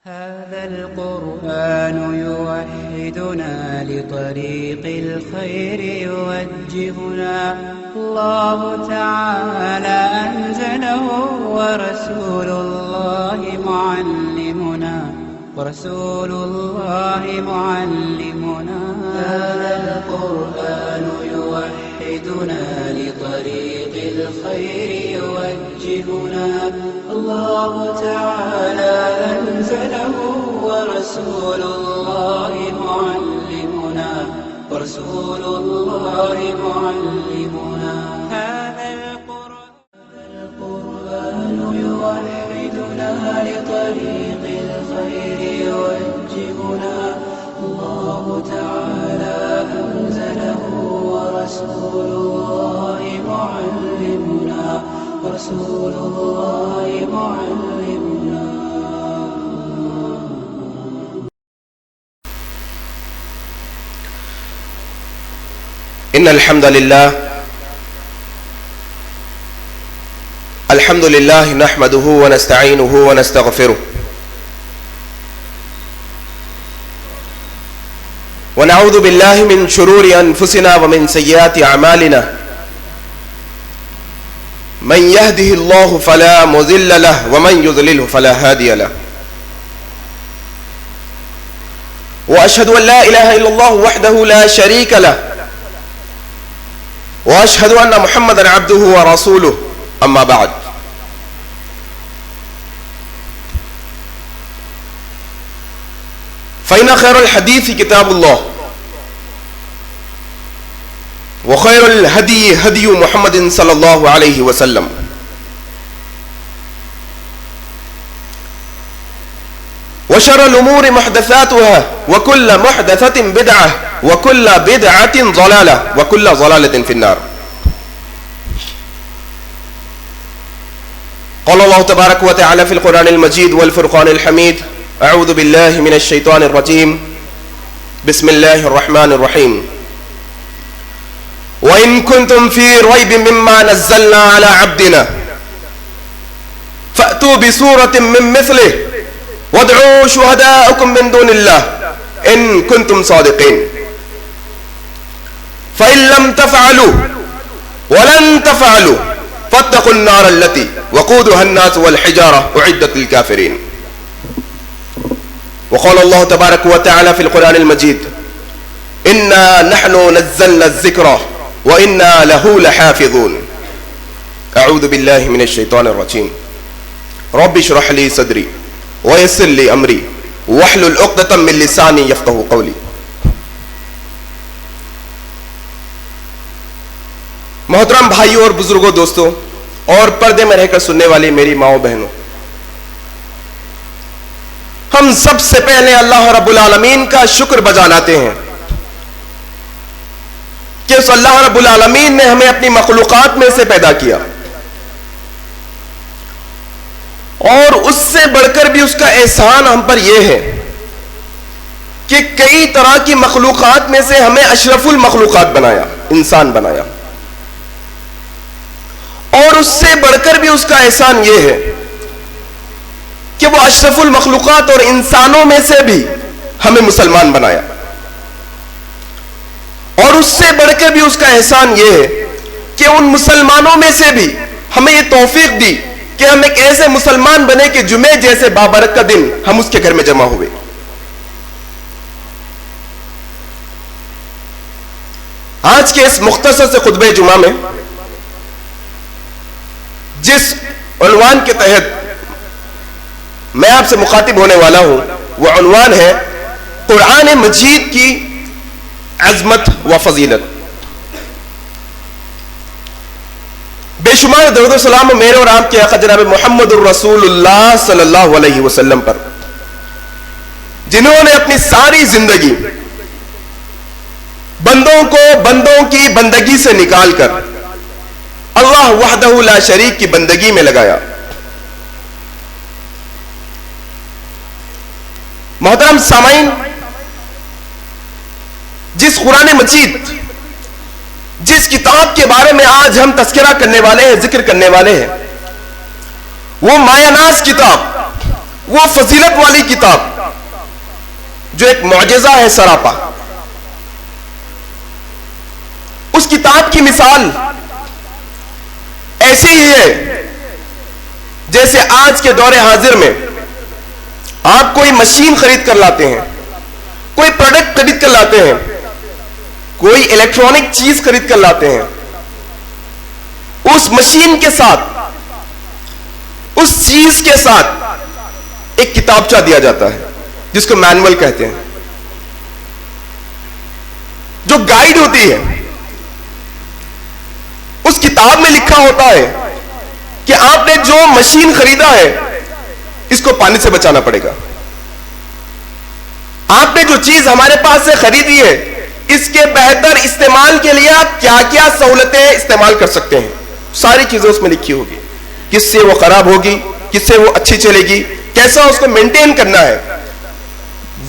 هذا القرآن يوحدنا لطريق الخير يوجهنا الله تعالى أنزله ورسول الله معلمنا هذا القرآن يوحدنا لطريق الخير يوجهنا الله تعالى أنزله ورسول الله معلمنا هذا القرآن يوحدنا لطريق الخير يوجهنا الله تعالى أنزله ورسول الله معلمنا إن الحمد لله نحمده ونستعينه ونستغفره ونعوذ بالله من شرور أنفسنا ومن سيئات أعمالنا من يهده الله فلا مضل له ومن يضلله فلا هادي له وأشهد أن لا إله إلا الله وحده لا شريك له وأشهد أن محمدا عبده ورسوله أما بعد فإن خير الحديث كتاب الله وخير الهدي هدي محمد صلى الله عليه وسلم وشر الأمور محدثاتها وكل محدثة بدعة وكل بدعة ضلالة وكل ضلالة في النار. قال الله تبارك وتعالى في القرآن المجيد والفرقان الحميد: أعوذ بالله من الشيطان الرجيم، بسم الله الرحمن الرحيم. وإن كنتم في ريب مما نزلنا على عبدنا فأتوا بسورة من مثله وادعوا شهداءكم من دون الله إن كنتم صادقين فإن لم تفعلوا ولن تفعلوا فاتقوا النار التي وقودها الناس والحجارة أعدت للكافرين. وقال الله تبارك وتعالى في القرآن المجيد: إنا نحن نزلنا الذكر وإنا له لحافظون. أعوذ بالله من الشيطان الرجيم. رب اشرح لي صدري ويسر لي أمري واحلل عقدة من لساني يفقهوا قولي. محترم بھائیوں اور بزرگوں، دوستوں اور پردے میں رہ کر سننے والی میری ماؤں بہنوں، ہم سب سے پہلے اللہ رب العالمین کا شکر بجا لاتے ہیں کہ اس اللہ رب العالمین نے ہمیں اپنی مخلوقات میں سے پیدا کیا، اور اس سے بڑھ کر بھی اس کا احسان ہم پر یہ ہے کہ کئی طرح کی مخلوقات میں سے ہمیں اشرف المخلوقات بنایا، انسان بنایا، اور اس سے بڑھ کر بھی اس کا احسان یہ ہے کہ وہ اشرف المخلوقات اور انسانوں میں سے بھی ہمیں مسلمان بنایا، اور اس سے بڑھ کر بھی اس کا احسان یہ ہے کہ ان مسلمانوں میں سے بھی ہمیں یہ توفیق دی کہ ہم ایک ایسے مسلمان بنے کہ جمعے جیسے بابرکت دن ہم اس کے گھر میں جمع ہوئے۔ آج کے اس مختصر سے خطبہ جمعہ میں جس عنوان کے تحت میں آپ سے مخاطب ہونے والا ہوں وہ عنوان ہے قرآن مجید کی عظمت و فضیلت۔ بے شمار درود و سلام میرے اور آپ کے آقا جناب محمد الرسول اللہ صلی اللہ علیہ وسلم پر، جنہوں نے اپنی ساری زندگی بندوں کو بندوں کی بندگی سے نکال کر اللہ وحدہ لا شریک کی بندگی میں لگایا۔ محترم سامعین، جس قرآن مجید، جس کتاب کے بارے میں آج ہم تذکرہ کرنے والے ہیں، ذکر کرنے والے ہیں، وہ مایہ ناز کتاب وہ فضیلت والی کتاب جو ایک معجزہ ہے سراپا، اس کتاب کی مثال ایسی ہی ہے جیسے آج کے دور حاضر میں آپ کوئی مشین خرید کر لاتے ہیں، کوئی پروڈکٹ خرید کر لاتے ہیں، کوئی الیکٹرانک چیز خرید کر لاتے ہیں، اس مشین کے ساتھ، اس چیز کے ساتھ ایک کتابچہ دیا جاتا ہے جس کو مینول کہتے ہیں، جو گائیڈ ہوتی ہے۔ اس کتاب میں لکھا ہوتا ہے کہ آپ نے جو مشین خریدا ہے اس کو پانی سے بچانا پڑے گا، آپ نے جو چیز ہمارے پاس سے خریدی ہے اس کے بہتر استعمال کے لیے آپ کیا کیا سہولتیں استعمال کر سکتے ہیں، ساری چیزیں اس میں لکھی ہوگی، کس سے وہ خراب ہوگی، کس سے وہ اچھی چلے گی، کیسا اس کو مینٹین کرنا ہے۔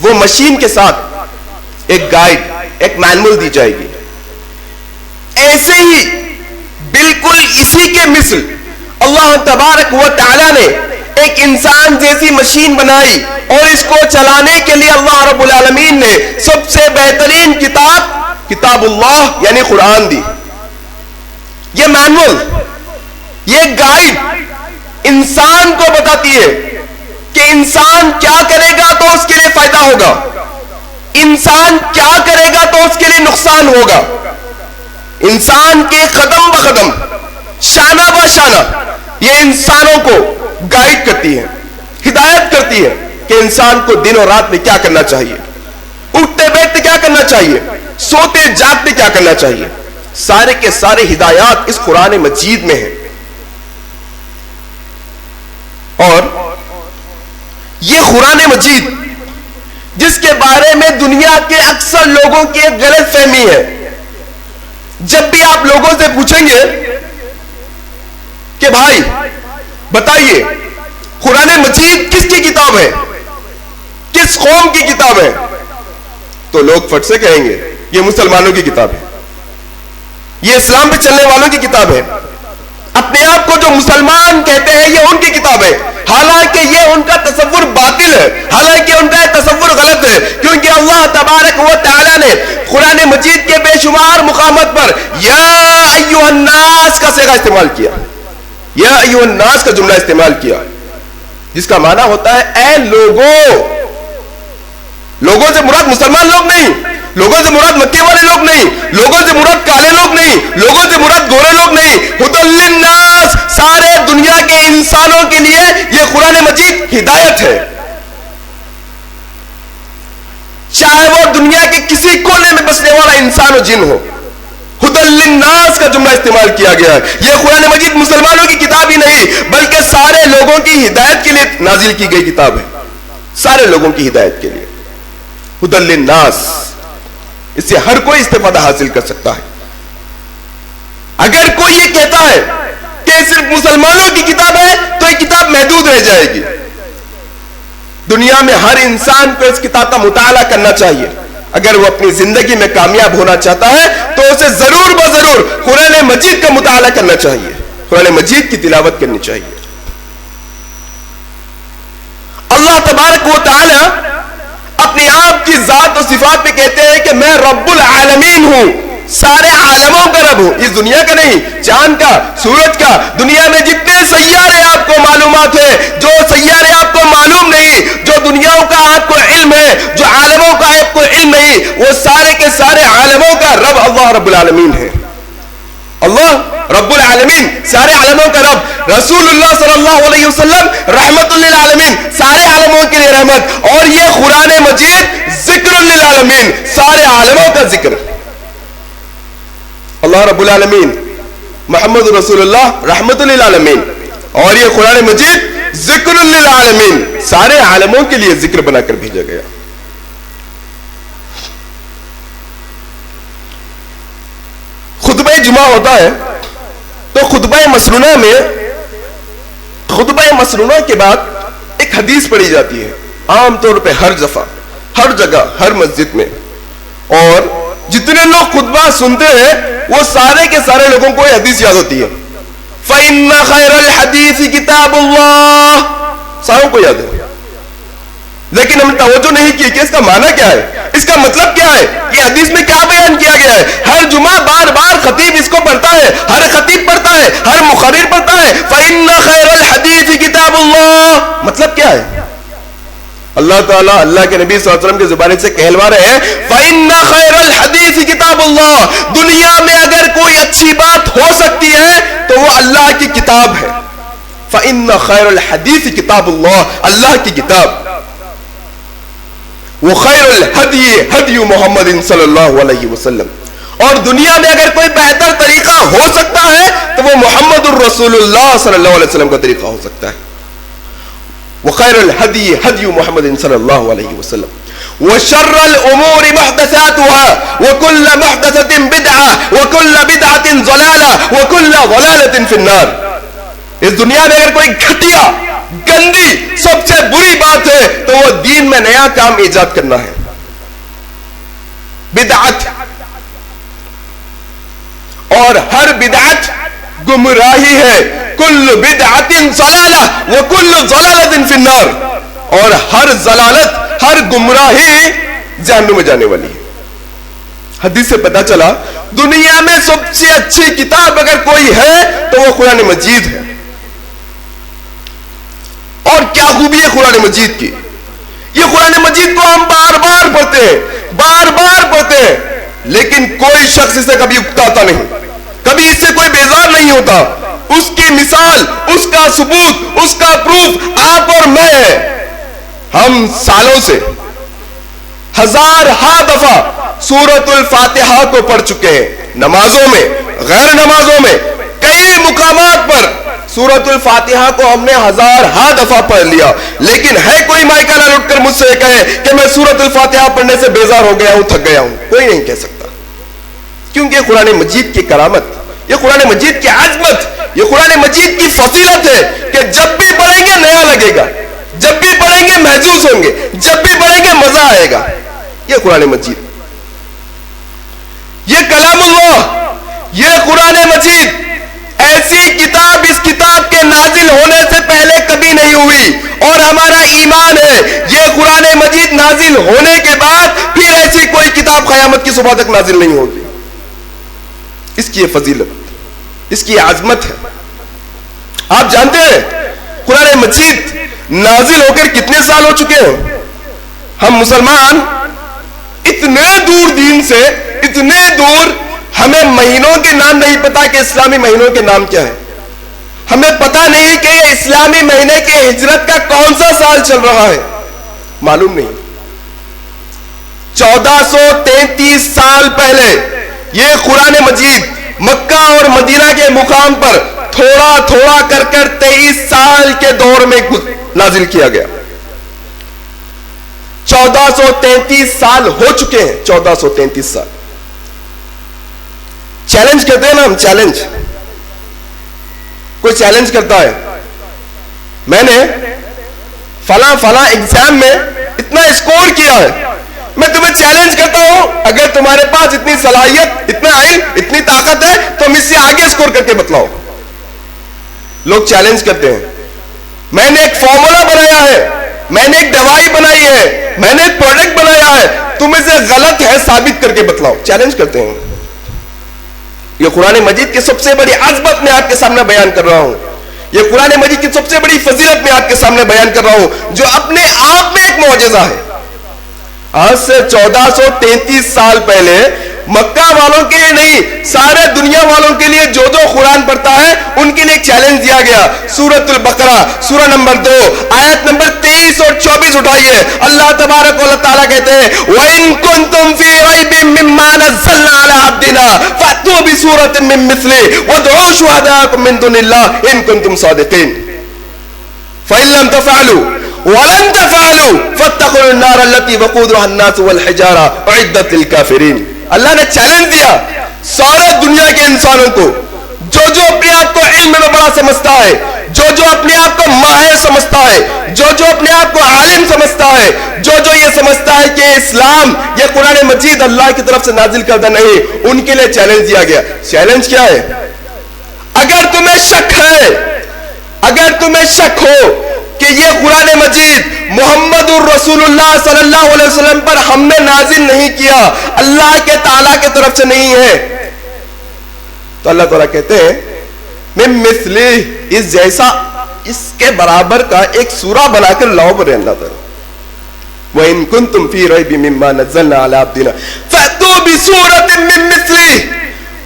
وہ مشین کے ساتھ ایک گائیڈ، ایک مینول دی جائے گی۔ ایسے ہی بالکل اسی کے مثل اللہ تبارک و تعالی نے ایک انسان جیسی مشین بنائی اور اس کو چلانے کے لیے اللہ رب العالمین نے سب سے بہترین کتاب اللہ یعنی قرآن دی۔ یہ مینول، یہ گائیڈ انسان کو بتاتی ہے کہ انسان کیا کرے گا تو اس کے لیے فائدہ ہوگا، انسان کیا کرے گا تو اس کے لیے نقصان ہوگا۔ انسان کے قدم بقدم، شانہ بہ شانہ یہ انسانوں کو گائیڈ کرتی ہے، ہدایت کرتی ہے کہ انسان کو دن اور رات میں کیا کرنا چاہیے، اٹھتے بیٹھتے کیا کرنا چاہیے، سوتے جاگتے کیا کرنا چاہیے۔ سارے کے سارے ہدایات اس قرآن مجید میں ہیں۔ اور یہ قرآن مجید جس کے بارے میں دنیا کے اکثر لوگوں کی ایک غلط فہمی ہے، جب بھی آپ لوگوں سے پوچھیں گے کہ بھائی بتائیے قرآن مجید کس کی کتاب ہے، کس قوم کی کتاب ہے، تو لوگ فٹ سے کہیں گے یہ مسلمانوں کی کتاب ہے، یہ اسلام پہ چلنے والوں کی کتاب ہے، اپنے آپ کو جو مسلمان کہتے ہیں یہ ان کی کتاب ہے۔ حالانکہ یہ ان کا تصور باطل ہے، حالانکہ ان کا تصور غلط ہے، کیونکہ اللہ تبارک و تعالی نے قرآن مجید کے بے شمار مقامات پر یا ایھا الناس کا صیغہ استعمال کیا، یا ایھا الناس کا جملہ استعمال کیا، جس کا معنی ہوتا ہے اے لوگوں۔ لوگوں سے مراد مسلمان لوگ نہیں، لوگوں سے مراد مکے والے لوگ نہیں، لوگوں سے مراد کالے لوگ نہیں، لوگوں سے مراد گورے لوگ نہیں، ھدی للناس، سارے دنیا کے انسانوں کے لیے یہ قرآن مجید ہدایت ہے، چاہے وہ دنیا کے کسی کونے میں بسنے والا انسان و جن ہو۔ ھدی للناس کا جملہ استعمال کیا گیا ہے۔ یہ قرآن مجید مسلمانوں کی کتاب ہی نہیں بلکہ سارے لوگوں کی ہدایت کے لیے نازل کی گئی کتاب ہے، سارے لوگوں کی ہدایت کے لیے۔ ھدی للناس، اس سے ہر کوئی استفادہ حاصل کر سکتا ہے۔ اگر کوئی یہ کہتا ہے کہ صرف مسلمانوں کی کتاب ہے تو یہ کتاب محدود رہ جائے گی۔ دنیا میں ہر انسان کو اس کتاب کا مطالعہ کرنا چاہیے۔ اگر وہ اپنی زندگی میں کامیاب ہونا چاہتا ہے تو اسے ضرور بضرور قرآن مجید کا مطالعہ کرنا چاہیے، قرآن مجید کی تلاوت کرنی چاہیے۔ اللہ تبارک و تعالی اپنی آپ کی ذات و صفات پہ کہتے ہیں کہ میں رب العالمین ہوں، سارے عالموں کا رب ہوں، اس دنیا کا نہیں، چاند کا، سورج کا، دنیا میں جتنے سیارے آپ کو معلومات ہے، جو سیارے آپ کو معلوم نہیں، جو دنیاوں کا آپ کو علم ہے، جو عالموں کا آپ کو علم نہیں، وہ سارے کے سارے عالموں کا رب اللہ رب العالمین ہے۔ اللہ رب العالمین، سارے عالموں کا رب، رسول اللہ صلی اللہ علیہ وسلم رحمت للعالمین، سارے عالموں کے لیے رحمت، اور یہ قرآن مجید ذکر للعالمین، سارے عالموں کا ذکر۔ اللہ رب العالمین، محمد رسول اللہ رحمت للعالمین، اور یہ قرآن مجید ذکر للعالمین، سارے عالموں کے لیے ذکر بنا کر بھیجا گیا۔ خطبہ جمعہ ہوتا ہے تو خطبہ مسنونہ میں، خطبہ مسنونہ کے بعد ایک حدیث پڑھی جاتی ہے، عام طور پہ ہر دفعہ، ہر جگہ، ہر مسجد میں، اور جتنے لوگ خطبہ سنتے ہیں وہ سارے کے سارے لوگوں کو یہ حدیث یاد ہوتی ہے، فَإِنَّ خَيْرَ الْحَدِيثِ كِتَابُ اللَّهِ، ساروں کو یاد ہے لیکن ہم نے توجہ نہیں کی کہ اس کا معنی کیا ہے، اس کا مطلب کیا ہے، یہ حدیث میں کیا بیان کیا گیا ہے۔ ہر جمعہ بار بار خطیب اس کو پڑھتا ہے، ہر خطیب پڑھتا ہے، ہر مقرر پڑھتا ہے، فَإِنَّ خَيْرَ الْحَدِيثِ كِتَابُ اللَّهِ۔ مطلب کیا ہے؟ اللہ تعالیٰ اللہ کے نبی صلی اللہ علیہ وسلم کے زبان سے کہلوا رہے ہیں فَإِنَّ خَيْرَ الْحَدِيثِ كِتَابُ اللَّهِ۔ دنیا میں اگر کوئی اچھی بات ہو سکتی ہے تو وہ اللہ کی کتاب ہے۔ فَإِنَّ خَيْرَ الْحَدِيثِ كِتَابُ اللَّهِ، اللہ کی کتاب۔ وَخَيْرُ الْهَدْيِ هَدْيُ مُحَمَّدٍ صلی اللہ علیہ وسلم، اور دنیا میں اگر کوئی بہتر طریقہ ہو سکتا ہے تو وہ محمد الرسول اللہ صلی اللہ علیہ وسلم کا طریقہ ہو سکتا ہے۔ وَخَيْرُ الْهَدْيِ هَدْيُ مُحَمَّدٍ صلی اللہ علیہ وسلم، وَشَرَّ الْأُمُورِ مُحْدَثَاتُهَا وَكُلَّ مُحْدَثَةٍ بِدْعَةٍ وَكُلَّ بِدْعَةٍ ضَلَالَةٍ وَكُلَّ ضَلَالَةٍ فِي النَّارِ۔ اس دنیا میں اگر کوئی گھٹیا، گندی، سب سے بری بات ہے تو وہ دین میں نیا کام ایجاد کرنا ہے۔ بدعت، اور ہر بدعت گمراہی ہے۔ کل بدعت ضلالہ وکل ضلالۃ فی النار، اور ہر ضلالت، ہر گمراہی جہنم میں جانے والی ہے۔ حدیث سے پتا چلا دنیا میں سب سے اچھی کتاب اگر کوئی ہے تو وہ قرآن مجید ہے۔ اور کیا خوبی ہے قرآن مجید کی، یہ قرآن مجید کو ہم بار بار پڑھتے ہیں، بار بار پڑھتے ہیں، لیکن کوئی شخص اسے کبھی اکتاتا نہیں، کبھی اس سے کوئی بیزار نہیں ہوتا۔ اس کی مثال، اس کا ثبوت، اس کا پروف آپ اور میں ہے۔ ہم سالوں سے ہزارہا دفعہ سورۃ الفاتحہ کو پڑھ چکے ہیں، نمازوں میں، غیر نمازوں میں، کئی مقامات پر سورۃ الفاتحہ کو ہم نے ہزارہا دفعہ پڑھ لیا، لیکن ہے کوئی مائکہ نہ اٹھ کر مجھ سے کہے کہ میں سورۃ الفاتحہ پڑھنے سے بیزار ہو گیا ہوں، تھک گیا ہوں؟ کوئی نہیں کہہ سکتا، کیونکہ قرآن مجید کی کرامت، یہ قرآن مجید کی عظمت، یہ قرآن مجید کی فضیلت ہے کہ جب بھی پڑھیں گے نیا لگے گا، جب بھی پڑھیں گے محسوس ہوں گے، جب بھی پڑھیں گے مزہ آئے گا۔ یہ قرآن مجید، یہ کلام اللہ، یہ قرآن مجید ایسی کتاب اس کتاب کے نازل ہونے سے پہلے کبھی نہیں ہوئی، اور ہمارا ایمان ہے یہ قرآن مجید نازل ہونے کے بعد پھر ایسی کوئی کتاب قیامت کی صبح تک نازل نہیں ہوگی۔ اس کی یہ فضیلت، اس کی یہ عظمت ہے۔ آپ جانتے ہیں قرآن مجید نازل ہو کر کتنے سال ہو چکے ہیں؟ ہم مسلمان اتنے دور دین سے، اتنے دور، ہمیں مہینوں کے نام نہیں پتا کہ اسلامی مہینوں کے نام کیا ہے، ہمیں پتا نہیں کہ یہ اسلامی مہینے کے ہجرت کا کون سا سال چل رہا ہے، معلوم نہیں۔ 1433 سال پہلے یہ قرآن مجید مکہ اور مدینہ کے مقام پر تھوڑا تھوڑا کر 23 سال کے دور میں نازل کیا گیا۔ 1433 سال ہو چکے ہیں، 1433 سال۔ چیلنج کرتے ہیں نا ہم، چیلنج، کوئی چیلنج کرتا ہے میں نے فلاں ایگزام میں اتنا اسکور کیا ہے، میں تمہیں چیلنج کرتا ہوں اگر تمہارے پاس اتنی صلاحیت، اتنا علم، اتنی طاقت ہے تو تم اس سے آگے اسکور کر کے بتلاؤ۔ لوگ چیلنج کرتے ہیں، میں نے ایک فارمولا بنایا ہے، میں نے ایک دوائی بنائی ہے، میں نے ایک پروڈکٹ بنایا ہے، تم اسے غلط ہے ثابت کر کے بتلاؤ۔ چیلنج کرتے ہیں۔ یہ قرآن مجید کی سب سے بڑی عظمت میں آپ کے سامنے بیان کر رہا ہوں، یہ قرآن مجید کی سب سے بڑی فضیلت میں آپ کے سامنے بیان کر رہا ہوں، جو اپنے آپ میں ایک معجزہ ہے۔ آج سے 1433 سال پہلے مکہ والوں کے لیے نہیں، سارے دنیا والوں کے لیے جو قرآن پڑھتا ہے ان کے لیے ایک چیلنج دیا گیا۔ سورۃ البقرہ سورہ نمبر 2 آیت نمبر 23 اور 24 اٹھائیے۔ اللہ تبارک و تعالیٰ کہتے ہیں وَإِن كُنتُمْ فِي رَيْبٍ مِّمَّا نَزَّلْنَا عَلَىٰ عَبْدِنَا فَأْتُوا بِسُورَةٍ مِّن مِّثْلِهِ وَادْعُوا شُهَدَاءَكُم مِّن دُونِ اللَّهِ إِن كُنتُمْ صَادِقِينَ فَإِن لَّمْ تَفْعَلُوا وَلَن تَفْعَلُوا فَاتَّقُوا النَّارَ الَّتِي وَقُودُهَا النَّاسُ وَالْحِجَارَةُ أُعِدَّتْ لِلْكَافِرِينَ۔ اللہ نے چیلنج دیا سارے دنیا کے انسانوں کو، جو اپنے آپ کو علم میں بڑا سمجھتا ہے، جو اپنے آپ کو ماہر سمجھتا ہے، جو اپنے آپ کو عالم سمجھتا ہے، جو یہ سمجھتا ہے کہ اسلام، یہ قرآن مجید اللہ کی طرف سے نازل کردہ نہیں، ان کے لیے چیلنج دیا گیا۔ چیلنج کیا ہے؟ اگر تمہیں شک ہے، اگر تمہیں شک ہو کہ یہ قرآن مجید محمد رسول اللہ صلی اللہ علیہ وسلم پر ہم نے نازل نہیں کیا، اللہ کے تعالیٰ کی طرف سے نہیں ہے. تو اللہ تعالیٰ کہتے ہیں من مثلی، اس جیسا، اس کے برابر کا ایک سورہ بنا کر لاؤ پر اللہ تعالیٰ. وَإِن كُنتُمْ فِي رَيْبٍ مِّمَّا نَزَّلْنَا عَلَىٰ عَبْدِنَا فَأْتُوا بِسُورَةٍ مِّن مِّثْلِهِ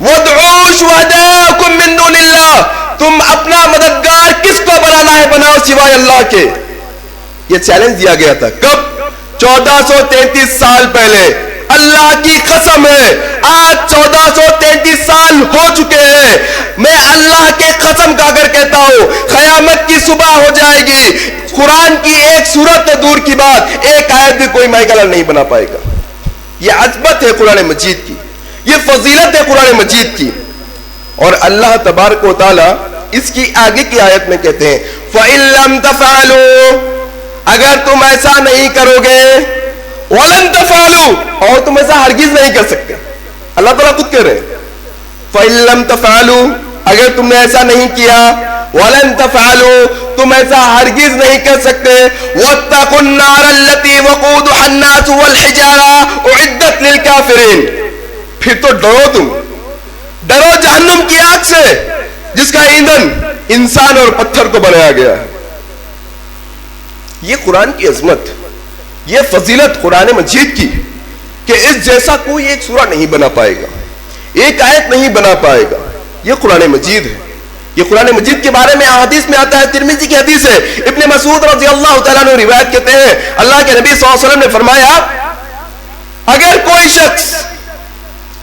وَادْعُوا شُهَدَاءَكُم مِّن دُونِ اللَّهِ. تم اپنا مددگار کس کو بنانا ہے بناؤ سوائے اللہ کے. یہ چیلنج دیا گیا تھا کب؟ 1433 سال پہلے. اللہ کی قسم ہے آج 1433 سال ہو چکے ہیں. میں اللہ کے قسم کا اگر کہتا ہوں قیامت کی صبح ہو جائے گی، قرآن کی ایک سورت دور کی بات، ایک آیت بھی کوئی مائیکل نہیں بنا پائے گا. یہ عظمت ہے قرآن مجید کی، یہ فضیلت ہے قرآن مجید کی. اور اللہ تبارک و تعالی اس کی آگے کی آیت میں کہتے ہیں فَإِن لَّمْ تَفْعَلُوا، اگر تم ایسا نہیں کرو گے، وَلَن تَفْعَلُوا، اور تم ایسا ہرگز نہیں کر سکتے. اللہ تعالیٰ خود کہہ رہے ہیں فَإِن لَّمْ تَفْعَلُوا، اگر تم نے ایسا نہیں کیا، وَلَن تَفْعَلُوا، تم ایسا ہرگز نہیں کر سکتے. وَاتَّقُوا النَّارَ الَّتِي وَقُودُهَا النَّاسُ وَالْحِجَارَةُ أُعِدَّتْ لِلْكَافِرِينَ. پھر تو ڈرو، تم ڈرو جہنم کی آگ سے جس کا ایندھن انسان اور پتھر کو بنایا گیا ہے. یہ قرآن کی عظمت، یہ فضیلت قرآن مجید کی کہ اس جیسا کوئی ایک سورہ نہیں بنا پائے گا، ایک آیت نہیں بنا پائے گا. یہ قرآن مجید ہے. یہ قرآن مجید کے بارے میں حدیث میں آتا ہے، ترمذی کی حدیث ہے، ابن مسعود رضی اللہ تعالیٰ عنہ روایت کہتے ہیں اللہ کے نبی صلی اللہ علیہ وسلم نے فرمایا اگر کوئی شخص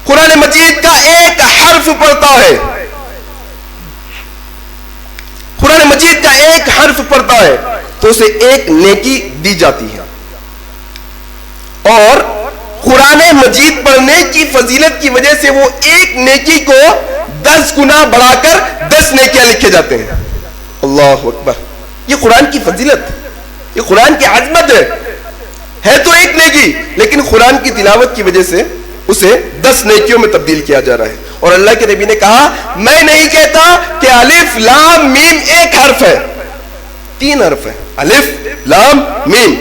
قرآن مجید کا ایک حرف پڑھتا ہے، قرآن مجید کا ایک حرف پڑھتا ہے تو اسے ایک نیکی دی جاتی ہے. اور قرآن مجید پڑھنے کی فضیلت کی وجہ سے وہ ایک نیکی کو 10 گنا بڑھا کر 10 نیکیاں لکھے جاتے ہیں. اللہ اکبر. یہ قرآن کی فضیلت، یہ قرآن کی عظمت ہے تو ایک نیکی، لیکن قرآن کی تلاوت کی وجہ سے اسے 10 نیکیوں میں تبدیل کیا جا رہا ہے. اور اللہ کے نبی نے کہا میں نہیں کہتا کہ الف لام میم ایک حرف ہے، 3 حرف ہے. الف لام میم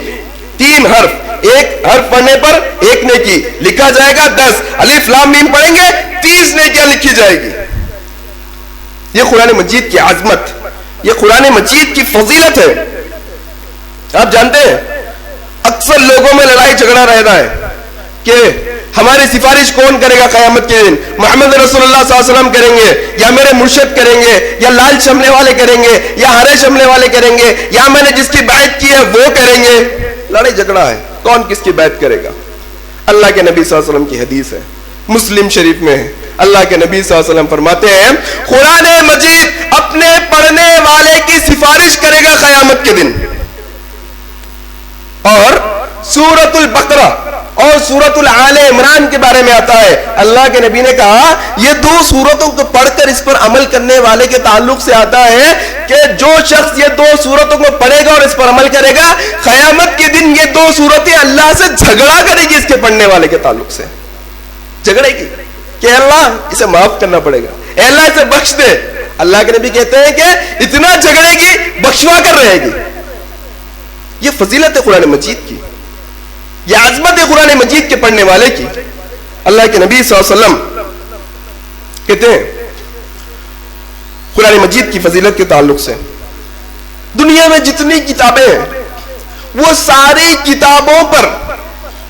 3 حرف، ایک حرف پڑھنے پر ایک نیکی لکھا جائے گا 10. الف لام میم پڑھیں گے 30 نیکیاں لکھی جائے گی. یہ قرآن مجید کی عظمت، یہ قرآن مجید کی فضیلت ہے. آپ جانتے ہیں اکثر لوگوں میں لڑائی جھگڑا رہتا ہے کہ ہماری سفارش کون کرے گا قیامت کے دن، محمد رسول اللہ صلی اللہ علیہ وسلم کریں گے یا میرے مرشد کریں گے یا لال شملے والے کریں گے یا ہرے شملے والے کریں گے یا میں نے جس کی بیعت کی ہے وہ کریں گے. لڑائی جھگڑا ہے کون کس کی بیعت کرے گا. اللہ کے نبی صلی اللہ علیہ وسلم کی حدیث ہے، مسلم شریف میں ہے. اللہ کے نبی صلی اللہ علیہ وسلم فرماتے ہیں قرآن مجید اپنے پڑھنے والے کی سفارش کرے گا قیامت کے دن. اور سورۃ البقرہ اور سورۃ آل عمران کے بارے میں آتا ہے اللہ کے نبی نے کہا یہ 2 سورتوں کو پڑھ کر اس پر عمل کرنے والے کے تعلق سے آتا ہے کہ جو شخص یہ 2 سورتوں کو پڑھے گا اور اس پر عمل کرے گا قیامت کے دن یہ 2 سورتیں اللہ سے جھگڑا کرے گی، اس کے پڑھنے والے کے تعلق سے جھگڑے گی کہ اللہ اسے معاف کرنا پڑے گا، اے اللہ اسے بخش دے. اللہ کے نبی کہتے ہیں کہ اتنا جھگڑے گی بخشوا کر رہے گی. یہ فضیلت ہے قرآن مجید کی، یہ عظمت ہے قرآن مجید کے پڑھنے والے کی. اللہ کے نبی صلی اللہ علیہ وسلم کہتے ہیں قرآن مجید کی فضیلت کے تعلق سے دنیا میں جتنی کتابیں ہیں وہ ساری کتابوں پر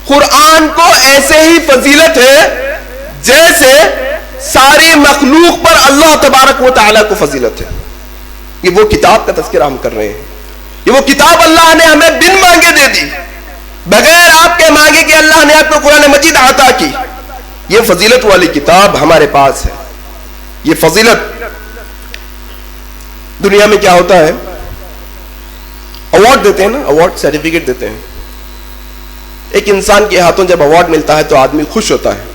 قرآن کو ایسے ہی فضیلت ہے جیسے ساری مخلوق پر اللہ تبارک و تعالیٰ کو فضیلت ہے. یہ وہ کتاب کا تذکرہ ہم کر رہے ہیں، یہ وہ کتاب اللہ نے ہمیں بن مانگے دے دی، بغیر آپ کے مانگے کہ اللہ نے آپ کو قرآن مجید عطا کی. یہ فضیلت والی کتاب ہمارے پاس ہے. یہ فضیلت دنیا میں کیا ہوتا ہے، ایوارڈ دیتے ہیں نا، ایوارڈ سرٹیفکیٹ دیتے ہیں. ایک انسان کے ہاتھوں جب ایوارڈ ملتا ہے تو آدمی خوش ہوتا ہے.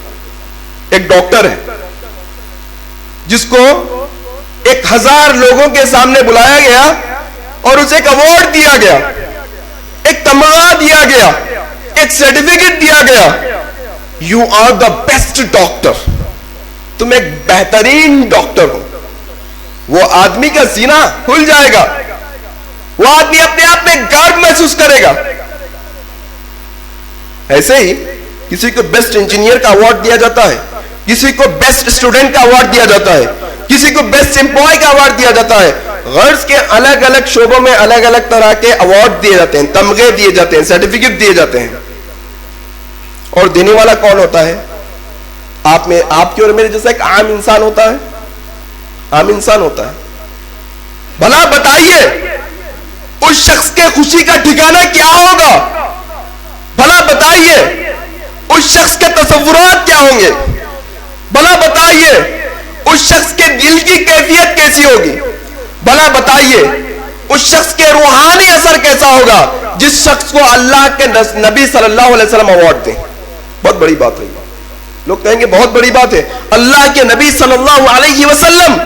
ایک ڈاکٹر ہے جس کو 1000 لوگوں کے سامنے بلایا گیا اور اسے ایک ایوارڈ دیا گیا، ایک تمغہ دیا گیا، ایک سرٹیفکیٹ دیا گیا. You are the best doctor, تم ایک بہترین ڈاکٹر ہو. وہ آدمی کا سینہ کھل جائے گا، وہ آدمی اپنے آپ میں گرو محسوس کرے گا ایسے ہی کسی کو بیسٹ انجینئر کا اوارڈ دیا جاتا ہے, کسی کو بیسٹ اسٹوڈنٹ کا اوارڈ دیا جاتا ہے, کسی کو بیسٹ امپلائی کا اوارڈ دیا جاتا ہے. غرض کے الگ الگ شعبوں میں الگ الگ طرح کے اوارڈ دیے جاتے ہیں, تمغے دیے جاتے ہیں, سرٹیفکیٹ دیے جاتے ہیں. اور دینے والا کون ہوتا ہے؟ آپ کے اور میرے جیسا ایک عام انسان ہوتا ہے, عام انسان ہوتا ہے. بھلا بتائیے اس شخص کے خوشی کا ٹھکانہ کیا ہوگا؟ بھلا بتائیے اس شخص کے تصورات کیا ہوں گے؟ بھلا بتائیے اس شخص کے دل کی کیفیت کیسی ہوگی؟ بھلا بتائیے اس شخص کے روحانی اثر کیسا ہوگا جس شخص کو اللہ کے نبی صلی اللہ علیہ وسلم اوارڈ دیں. بہت بڑی بات ہے. لوگ کہیں گے بہت بڑی بات ہے. اللہ کے نبی صلی اللہ علیہ وسلم,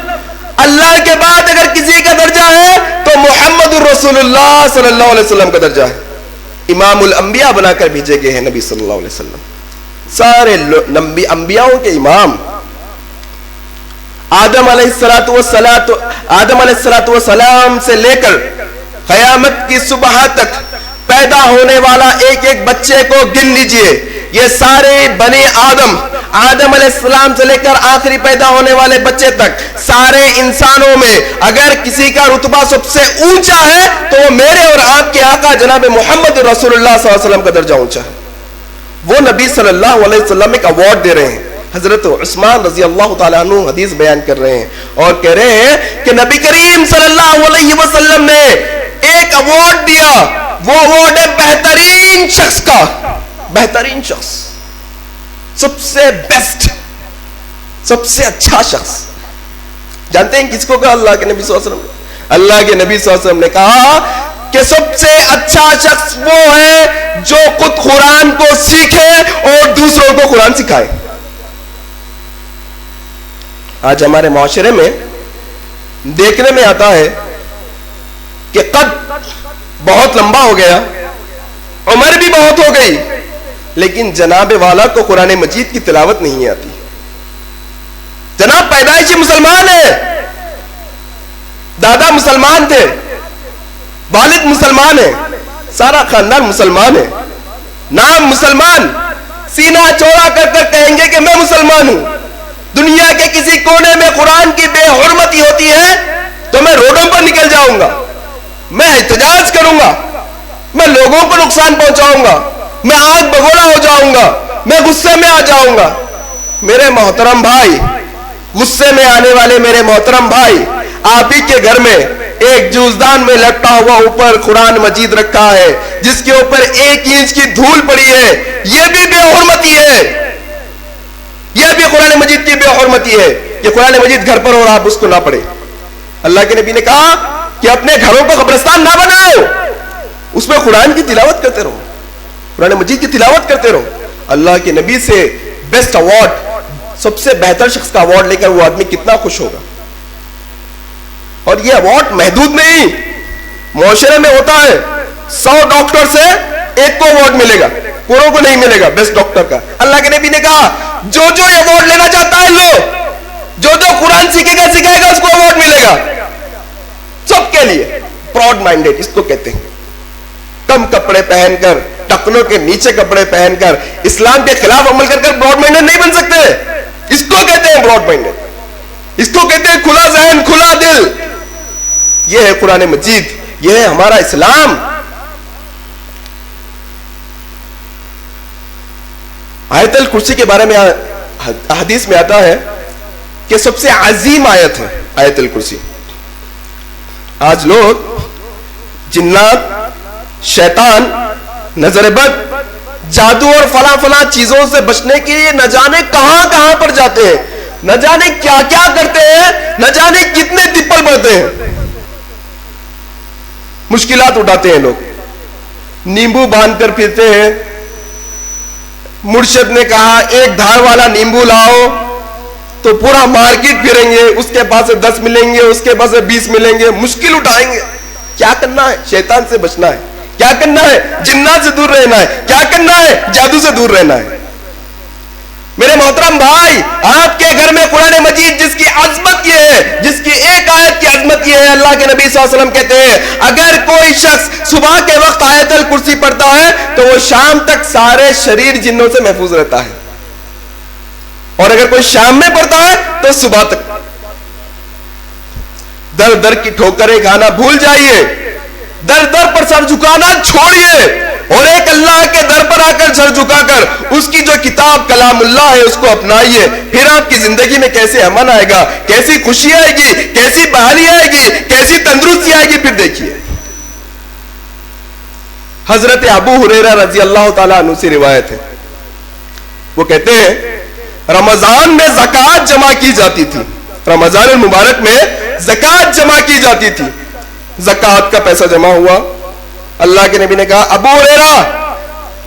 اللہ کے بعد اگر کسی کا درجہ ہے تو محمد الرسول اللہ صلی اللہ علیہ وسلم کا درجہ ہے. امام الانبیاء بنا کر بھیجے گئے ہیں نبی صلی اللہ علیہ وسلم, سارے انبیاؤں کے امام. آدم علیہ السلام سے لے کر قیامت کی صبح تک پیدا ہونے والا ایک ایک بچے کو گن لیجئے. یہ سارے بنی آدم علیہ السلام سے لے کر آخری پیدا ہونے والے بچے تک سارے انسانوں میں اگر کسی کا رتبہ سب سے اونچا ہے تو وہ میرے اور آپ کے آقا جناب محمد رسول اللہ صلی اللہ علیہ وسلم کا درجہ اونچا ہے. وہ نبی صلی اللہ علیہ وسلم ایک ایوارڈ دے رہے ہیں. حضرت عثمان رضی اللہ تعالیٰ عنہ حدیث بیان کر رہے ہیں اور کہہ رہے ہیں کہ نبی کریم صلی اللہ علیہ وسلم نے ایک ایوارڈ دیا. وہ ایوارڈ ہے بہترین شخص کا, بہترین شخص, سب سے بیسٹ, سب سے اچھا شخص. جانتے ہیں کس کو کہا؟ اللہ کے نبی صلی اللہ علیہ وسلم. اللہ کے نبی صلی اللہ علیہ وسلم نے کہا کہ سب سے اچھا شخص وہ ہے جو خود قرآن کو سیکھے اور دوسروں کو قرآن سکھائے. آج ہمارے معاشرے میں دیکھنے میں آتا ہے کہ قد بہت لمبا ہو گیا, عمر بھی بہت ہو گئی, لیکن جناب والا کو قرآن مجید کی تلاوت نہیں آتی. جناب پیدائشی مسلمان ہے, دادا مسلمان تھے, والد مسلمان ہے, سارا خاندان مسلمان ہے, نام مسلمان, سینہ چوڑا کر کر کہیں گے کہ میں مسلمان ہوں. دنیا کے کسی کونے میں قرآن کی بے حرمتی ہوتی ہے تو میں روڈوں پر نکل جاؤں گا, میں احتجاج کروں گا, میں لوگوں کو نقصان پہنچاؤں گا, میں آگ بگولا ہو جاؤں گا, میں غصے میں آ جاؤں گا. میرے محترم بھائی, غصے میں آنے والے میرے محترم بھائی, آپ ہی کے گھر میں ایک جوزدان میں لٹکا ہوا اوپر قرآن مجید رکھا ہے جس کے اوپر 1 انچ کی دھول پڑی ہے, یہ بھی بے حرمتی ہے. یہ بھی قرآن مجید کی بے حرمتی ہے کہ قرآن مجید گھر پر اور آپ اس کو نہ پڑھیں. اللہ کے نبی نے کہا کہ اپنے گھروں کو قبرستان نہ بناؤ, اس میں قرآن کی تلاوت کرتے رہو, قرآن مجید کی تلاوت کرتے رہو. اللہ کے نبی سے بیسٹ ایوارڈ, سب سے بہتر شخص کا ایوارڈ لے کر وہ آدمی کتنا خوش ہوگا. اور یہ ایوارڈ محدود نہیں, معاشرے میں ہوتا ہے 100 ڈاکٹر سے ایک کو ایوارڈ ملے گا, پوروں کو نہیں ملے گا بیسٹ ڈاکٹر کا. اللہ کے نبی نے کہا جو ایوارڈ لینا چاہتا ہے لو, جو قرآن سیکھے گا سکھائے گا اس کو ایوارڈ ملے گا. سب کے لیے پراؤڈ مائنڈیڈ اس کو کہتے ہیں. کم کپڑے پہن کر, ٹکنوں کے نیچے کپڑے پہن کر, اسلام کے خلاف عمل کر کر براڈ مائنڈیڈ نہیں بن سکتے. اس کو کہتے ہیں براڈ مائنڈیڈ, اس کو کہتے ہیں کھلا ذہن کھلا دل. یہ ہے قرآن مجید, یہ ہے ہمارا اسلام. آیت الکرسی کے بارے میں حدیث میں آتا ہے کہ سب سے عظیم آیت ہے آیت الکرسی. آج لوگ جنات, شیطان, نظر بد, جادو اور فلاں فلاں چیزوں سے بچنے کے لیے نہ جانے کہاں کہاں پر جاتے ہیں, نہ جانے کیا کیا کرتے ہیں, نہ جانے کتنے تپل بڑھتے ہیں, مشکلات اٹھاتے ہیں لوگ. نیمبو باندھ کر پھرتے ہیں. مرشد نے کہا ایک دھار والا نیمبو لاؤ تو پورا مارکیٹ پھریں گے, اس کے پاس 10 ملیں گے, اس کے پاس 20 ملیں گے, مشکل اٹھائیں گے. کیا کرنا ہے؟ شیطان سے بچنا ہے. کیا کرنا ہے؟ جنات سے دور رہنا ہے. کیا کرنا ہے؟ جادو سے دور رہنا ہے. میرے محترم بھائی، آپ کے گھر میں قرآن مجید جس کی عظمت یہ ہے، جس کی ایک آیت کی عظمت یہ ہے، اللہ کے نبی صلی اللہ علیہ وسلم کہتے ہیں اگر کوئی شخص صبح کے وقت آیت الکرسی پڑھتا ہے تو وہ شام تک سارے شریر جنوں سے محفوظ رہتا ہے، اور اگر کوئی شام میں پڑھتا ہے تو صبح تک۔ در در کی ٹھوکریں کھانا بھول جائیے، در در پر سر جھکانا چھوڑیے، اور ایک اللہ کے در پر آ کر سر جھکا کر اس کی جو کتاب کلام اللہ ہے اس کو اپنائیے، پھر آپ کی زندگی میں کیسے امن آئے گا، کیسی خوشی آئے گی، کیسی بحالی آئے گی، کیسی تندرستی آئے گی، پھر دیکھیے۔ حضرت ابو ہریرہ رضی اللہ تعالیٰ عنہ سے روایت ہے، وہ کہتے ہیں رمضان میں زکوٰۃ جمع کی جاتی تھی، رمضان المبارک میں زکوٰۃ جمع کی جاتی تھی، زکوٰۃ کا پیسہ جمع ہوا، اللہ کے نبی نے کہا ابو ہریرہ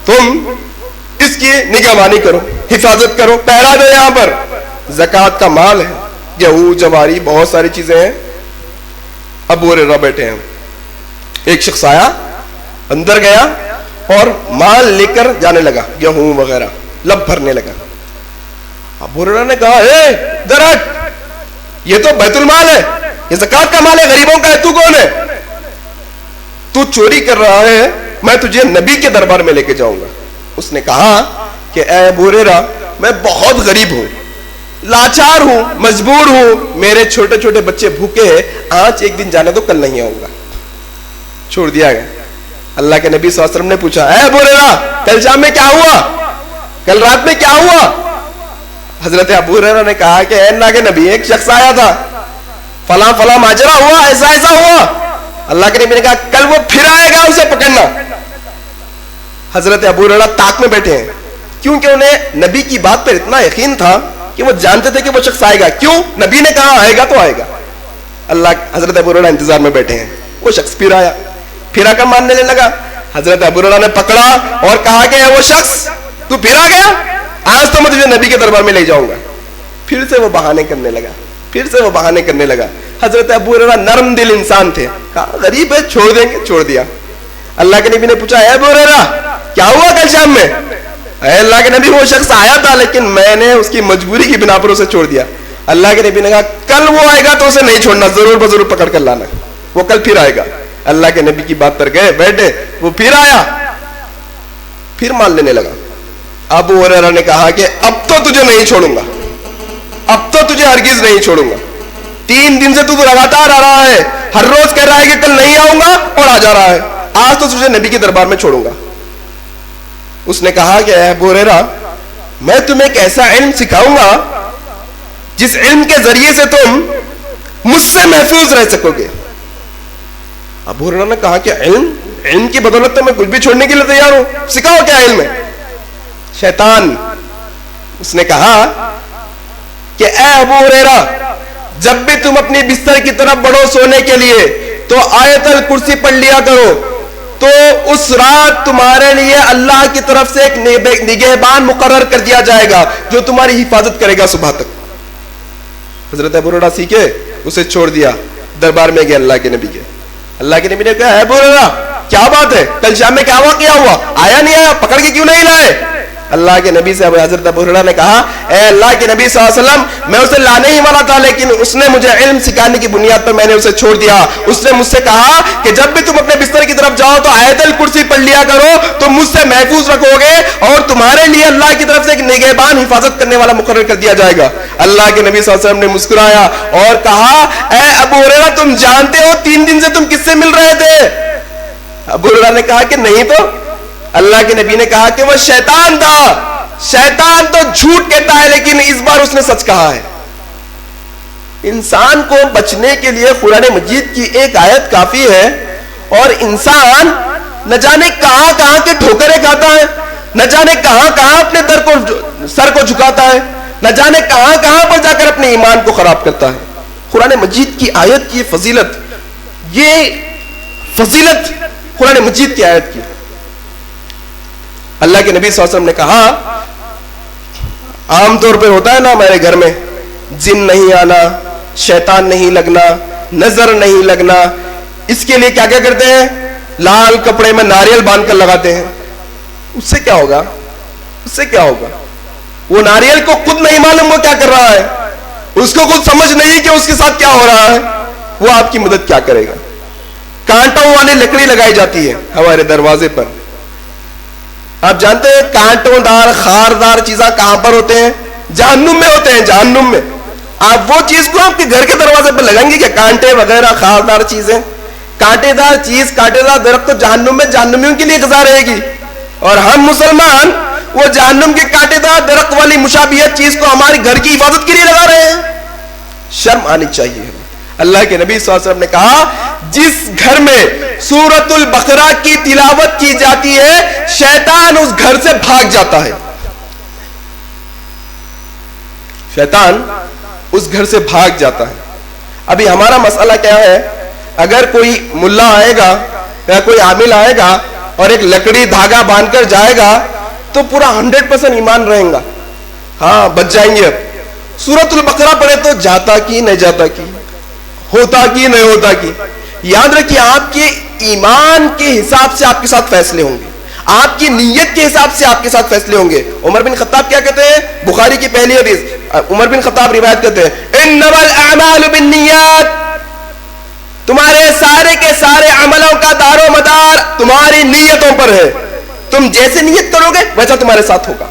تم اس کی نگہبانی کرو، حفاظت کرو، پہرا دو، یہاں پر زکوٰۃ کا مال ہے، گیہوں جواری بہت ساری چیزیں ہیں۔ ابو ہریرہ بیٹھے ہیں، ایک شخص آیا، اندر گیا اور مال لے کر جانے لگا، گیہوں وغیرہ لب بھرنے لگا۔ ابو ہریرہ نے کہا اے ادھر ہٹ، یہ تو بیت المال ہے، یہ زکوٰۃ کا مال ہے، غریبوں کا ہے، تو کون ہے؟ تو چوری کر رہا ہے، میں تجھے نبی کے دربار میں لے کے جاؤں گا۔ اس نے کہا کہ اے ابو ہریرہ میں بہت غریب ہوں، لاچار ہوں، مجبور ہوں، میرے چھوٹے چھوٹے بچے بھوکے ہیں، آج ایک دن جانے تو کل نہیں آؤں گا۔ چھوڑ دیا گیا۔ اللہ کے نبی صلی اللہ علیہ وسلم نے پوچھا اے ابو ہریرہ کل شام میں کیا ہوا، کل رات میں کیا ہوا؟ حضرت ابو ہریرہ نے کہا کہ اے اللہ کے نبی ایک شخص آیا تھا، فلاں فلاں ماجرا ہوا، ایسا ایسا ہوا۔ اللہ کے نبی نے کہا کل وہ پھر آئے گا، اسے پکڑنا۔ حضرت ابو ہریرہ طاق میں بیٹھے ہیں، کیونکہ انہیں نبی کی بات پر اتنا یقین تھا کہ وہ جانتے تھے کہ وہ شخص آئے گا، کیوں؟ نبی نے کہا آئے گا تو آئے گا۔ حضرت ابو ہریرہ انتظار میں بیٹھے ہیں، وہ شخص پھر آیا، پھر آ کر ماننے لگا۔ حضرت ابو ہریرہ نے پکڑا اور کہا کہ وہ شخص تو پھر آ گیا، آج تو میں تجھے نبی کے دربار میں لے جاؤں گا۔ پھر سے وہ بہانے کرنے لگا، پھر سے وہ بہانے کرنے لگا۔ حضرت ابو ہریرہ نرم دل انسان تھے، کہا غریب ہے چھوڑ دیں گے، چھوڑ دیا۔ اللہ کے نبی نے پوچھا اے ابو ہریرہ کیا ہوا کل شام میں؟ اے اللہ کے نبی وہ شخص آیا تھا لیکن میں نے اس کی مجبوری کی بنا پر اسے چھوڑ دیا۔ اللہ کے نبی نے کہا کل وہ آئے گا تو اسے نہیں چھوڑنا، ضرور بضرور پکڑ کر لانا، وہ کل پھر آئے گا۔ اللہ کے نبی کی بات پر گئے، بیٹھے، وہ پھر آیا، پھر مان لینے لگا۔ ابو ہریرہ نے کہا کہ اب تو تجھے نہیں چھوڑوں گا، اب تو تجھے ہرگز نہیں چھوڑوں گا، 3 دن سے تو لگاتار آ رہا ہے، ہر روز کہہ رہا ہے کہ کل نہیں آؤں گا اور آ جا رہا ہے، آج تو تجھے نبی کے دربار میں چھوڑوں گا۔ اس نے کہا کہ اے ابو ہریرہ میں تمہیں ایک ایسا علم سکھاؤں گا جس علم کے ذریعے سے تم مجھ سے محفوظ رہ سکو گے۔ ابو ہریرہ نے کہا کہ علم کی بدولت تو میں کچھ بھی چھوڑنے کے لیے تیار ہوں، سکھاؤ کیا علم ہے؟ شیطان، اس نے کہا کہ اے ابو ہریرہ جب بھی تم اپنی بستر کی طرف بڑھو سونے کے لیے تو آیت الکرسی پڑھ لیا کرو، تو اس رات تمہارے لیے اللہ کی طرف سے ایک نگہبان مقرر کر دیا جائے گا جو تمہاری حفاظت کرے گا صبح تک۔ حضرت ابو ہریرہ سیکھے، اسے چھوڑ دیا، دربار میں گئے اللہ کے نبی کے۔ اللہ کے نبی نے کہا اے ابو ہریرہ کیا بات ہے، کل شام میں کیا واقعہ ہوا، آیا نہیں آیا، پکڑ کے کیوں نہیں لائے؟ اللہ کے نبی سے حضرت ابو ہریرہ نے کہا اے اللہ کے نبی صلی اللہ علیہ وسلم میں اسے لانے ہی والا تھا لیکن اس نے مجھے علم سکھانے کی بنیاد پر میں نے اسے چھوڑ دیا۔ اس نے مجھ سے کہا کہ جب بھی تم اپنے بستر کی طرف جاؤ تو آیت الکرسی پڑھ لیا کرو، تم مجھ سے محفوظ رکھو گے اور تمہارے لیے اللہ کی طرف سے ایک نگہبان حفاظت کرنے والا مقرر کر دیا جائے گا۔ اللہ کے نبی صلی اللہ علیہ وسلم نے مسکرایا اور کہا اے ابو ہریرہ تم جانتے ہو 3 دن سے تم کس سے مل رہے تھے؟ ابو ہریرہ نے کہا کہ نہیں تو۔ اللہ کے نبی نے کہا کہ وہ شیطان تھا، شیطان تو جھوٹ کہتا ہے لیکن اس بار اس نے سچ کہا ہے۔ انسان کو بچنے کے لیے قرآن مجید کی ایک آیت کافی ہے، اور انسان نہ جانے کہاں کہاں کے ٹھوکریں کھاتا ہے، نہ جانے کہاں کہاں اپنے سر کو جھکاتا ہے، نہ جانے کہاں کہاں پر جا کر اپنے ایمان کو خراب کرتا ہے۔ قرآن مجید کی آیت کی فضیلت، یہ فضیلت قرآن مجید کی آیت کی۔ اللہ کے نبی صلی اللہ علیہ وسلم نے کہا عام طور پہ ہوتا ہے نا ہمارے گھر میں، جن نہیں آنا، شیطان نہیں لگنا، نظر نہیں لگنا، اس کے لیے کیا کیا کرتے ہیں؟ لال کپڑے میں ناریل باندھ کر لگاتے ہیں۔ اس سے کیا ہوگا؟ اس سے کیا ہوگا؟ وہ ناریل کو خود نہیں معلوم وہ کیا کر رہا ہے, اس کو خود سمجھ نہیں کہ اس کے ساتھ کیا ہو رہا ہے, وہ آپ کی مدد کیا کرے گا. کانٹوں والی لکڑی لگائی جاتی ہے ہمارے دروازے پر. آپ جانتے ہیں کانٹوں دار خاردار چیزاں کہاں پر ہوتے ہیں؟ جہنم میں ہوتے ہیں, جہنم میں. آپ وہ چیز کو آپ کے گھر کے دروازے پر لگائیں گے کہ کانٹے وغیرہ خاردار چیزیں, کانٹے دار چیز, کانٹے دار درخت تو جہنم میں جہنمیوں کے لیے غذا رہے گی, اور ہم مسلمان وہ جہنم کے کانٹے دار درخت والی مشابہت چیز کو ہمارے گھر کی حفاظت کے لیے لگا رہے ہیں. شرم آنی چاہیے. اللہ کے نبی صلی اللہ علیہ وسلم نے کہا جس گھر میں سورۃ البقرہ کی تلاوت کی جاتی ہے شیطان اس گھر سے بھاگ جاتا ہے. شیطان اس گھر سے بھاگ جاتا ہے. ابھی ہمارا مسئلہ کیا ہے, اگر کوئی ملا آئے گا یا کوئی عامل آئے گا اور ایک لکڑی دھاگا باندھ کر جائے گا تو پورا 100% ایمان رہیں گا, ہاں بچ جائیں گے. اب سورۃ البقرہ پڑھے تو جاتا کی نہیں جاتا کی, ہوتا کی نہیں ہوتا کی. یاد رکھیے آپ کے ایمان کے حساب سے آپ کے ساتھ فیصلے ہوں گے, آپ کی نیت کے حساب سے آپ کے ساتھ فیصلے ہوں گے. عمر بن خطاب کیا کہتے ہیں؟ بخاری کی پہلی حدیث, عمر بن خطاب روایت کرتے ہیں انما الاعمال بالنیات, تمہارے سارے کے سارے عملوں کا دار و مدار تمہاری نیتوں پر ہے. تم جیسے نیت کرو گے ویسا تمہارے ساتھ ہوگا,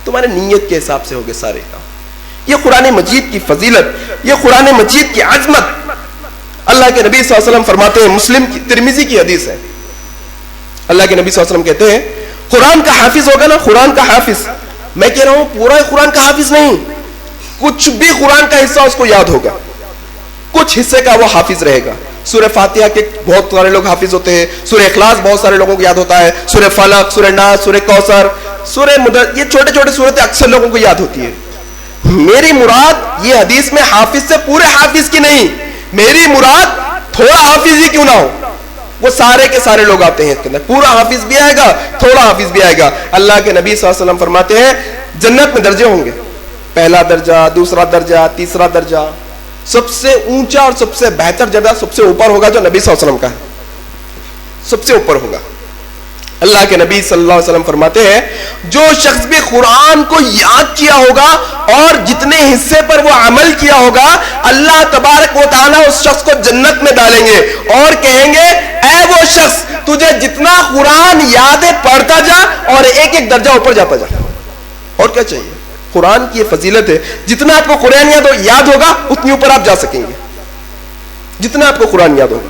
تمہارے نیت کے حساب سے ہوگے سارے کام. یہ قرآن مجید کی فضیلت, یہ قرآن مجید کی عظمت. اللہ کے نبی صلی اللہ علیہ وسلم فرماتے ہیں, مسلم کی ترمذی کی حدیث ہے, اللہ کے نبی صلی اللہ علیہ وسلم کہتے ہیں قرآن کا حافظ ہوگا نا, قرآن کا حافظ, میں کہہ رہا ہوں پورا قرآن کا حافظ نہیں, کچھ بھی قرآن کا حصہ اس کو یاد ہوگا, کچھ حصے کا وہ حافظ رہے گا. سورہ فاتحہ کے بہت سارے لوگ حافظ ہوتے ہیں, سورہ اخلاص بہت سارے لوگوں کو یاد ہوتا ہے, سورہ فلق, سورہ ناس, سورہ کوثر, سورہ مدثر, یہ چھوٹے چھوٹے سورتیں اکثر لوگوں کو یاد ہوتی ہے. میری مراد یہ حدیث میں حافظ سے پورے حافظ کی نہیں, میری مراد تھوڑا حافظ ہی کیوں نہ ہو, وہ سارے کے سارے لوگ آتے ہیں اس کے اندر. پورا حافظ بھی آئے گا, تھوڑا حافظ بھی آئے گا. اللہ کے نبی صلی اللہ علیہ وسلم فرماتے ہیں جنت میں درجے ہوں گے, پہلا درجہ, دوسرا درجہ, تیسرا درجہ. سب سے اونچا اور سب سے بہتر جگہ سب سے اوپر ہوگا جو نبی صلی اللہ علیہ وسلم کا ہے, سب سے اوپر ہوگا. اللہ کے نبی صلی اللہ علیہ وسلم فرماتے ہیں جو شخص بھی قرآن کو یاد کیا ہوگا اور جتنے حصے پر وہ عمل کیا ہوگا, اللہ تبارک و تعالیٰ اس شخص کو جنت میں ڈالیں گے اور کہیں گے اے وہ شخص تجھے جتنا قرآن یاد ہے پڑھتا جا اور ایک ایک درجہ اوپر جاتا جا. اور کیا چاہیے؟ قرآن کی یہ فضیلت ہے, جتنا آپ کو قرآن یاد ہوگا اتنی اوپر آپ جا سکیں گے, جتنا آپ کو قرآن یاد ہوگا.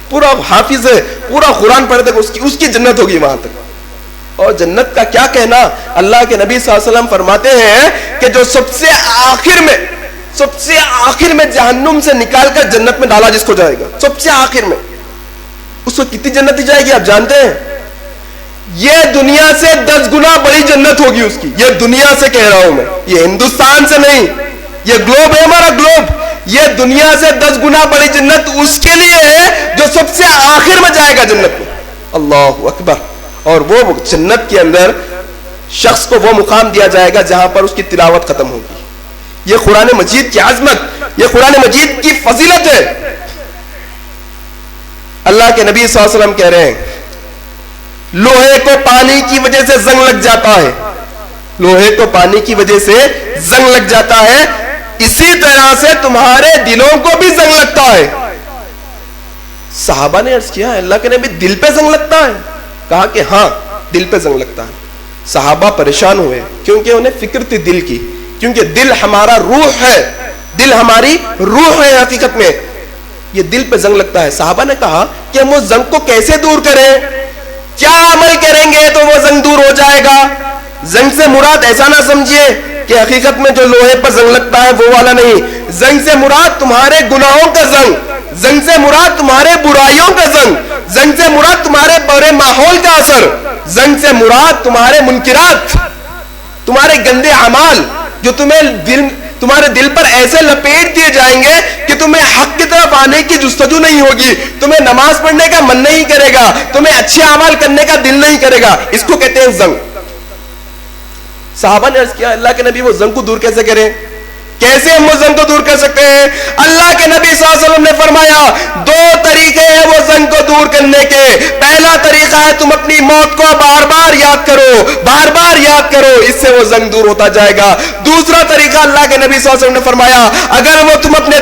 پورا حافظ ہے, پورا قرآن پڑھے تک اس کی جنت ہوگی وہاں تک. اور جنت کا کیا کہنا, اللہ کے نبی صلی اللہ علیہ وسلم فرماتے ہیں کہ جو سب سے آخر میں جہنم سے نکال کر جنت میں ڈالا جس کو جائے گا, سب سے آخر میں, اس کو کتنی جنت دی جائے گی آپ جانتے ہیں؟ یہ دنیا سے 10 گنا بڑی جنت ہوگی اس کی. یہ دنیا سے کہہ رہا ہوں میں, یہ ہندوستان سے نہیں, یہ گلوب ہے ہمارا گلوب. یہ دنیا سے 10 گنا بڑی جنت اس کے لیے ہے جو سب سے آخر میں جائے گا جنت میں. اللہ اکبر. اور وہ جنت کے اندر شخص کو وہ مقام دیا جائے گا جہاں پر اس کی تلاوت ختم ہوگی. یہ قرآن مجید کی عظمت, یہ قرآن مجید کی فضیلت ہے. اللہ کے نبی صلی اللہ علیہ وسلم کہہ رہے ہیں لوہے کو پانی کی وجہ سے زنگ لگ جاتا ہے, لوہے کو پانی کی وجہ سے زنگ لگ جاتا ہے, اسی طرح سے تمہارے دلوں کو بھی زنگ لگتا ہے. صحابہ نے عرض کیا اللہ کے نبی دل پہ زنگ لگتا ہے؟ کہا کہ ہاں دل پہ زنگ لگتا ہے. صحابہ پریشان ہوئے کیونکہ انہیں فکر تھی دل کی, کیونکہ دل ہمارا روح ہے, دل ہماری روح ہے حقیقت میں, یہ دل پہ زنگ لگتا ہے. صحابہ نے کہا کہ ہم اس زنگ کو کیسے دور کریں, کیا عمل کریں گے تو وہ زنگ دور ہو جائے گا. زنگ سے مراد ایسا نہ سمجھیے کہ حقیقت میں جو لوہے پر زنگ لگتا ہے وہ والا نہیں. زنگ سے مراد تمہارے گناہوں کا زنگ, زنگ سے مراد تمہارے برائیوں کا زنگ, زنگ سے مراد تمہارے برے ماحول کا اثر, زنگ سے مراد تمہارے منکرات, تمہارے گندے اعمال جو تمہارے دل پر ایسے لپیٹ دیے جائیں گے کہ تمہیں حق کی طرف آنے کی جستجو نہیں ہوگی, تمہیں نماز پڑھنے کا من نہیں کرے گا, تمہیں اچھے اعمال کرنے کا دل نہیں کرے گا. اس کو کہتے ہیں زنگ. صحابہ نے عرض کیا اللہ کے نبی وہ زنگ کو دور کیسے کریں, کیسے ہم وہ زنگ کو دور کر سکتے ہیں؟ اللہ کے نبی صلی اللہ علیہ وسلم نے فرمایا 2 طریقے ہیں وہ زنگ کو دور کرنے کے. پہلا طریقہ ہے تم اپنی موت کو بار بار یاد کرو، بار بار یاد کرو، اس سے وہ زنگ دور ہوتا جائے گا۔ دوسرا طریقہ اللہ کے نبی صلی اللہ علیہ وسلم نے فرمایا، اگر وہ تم اپنے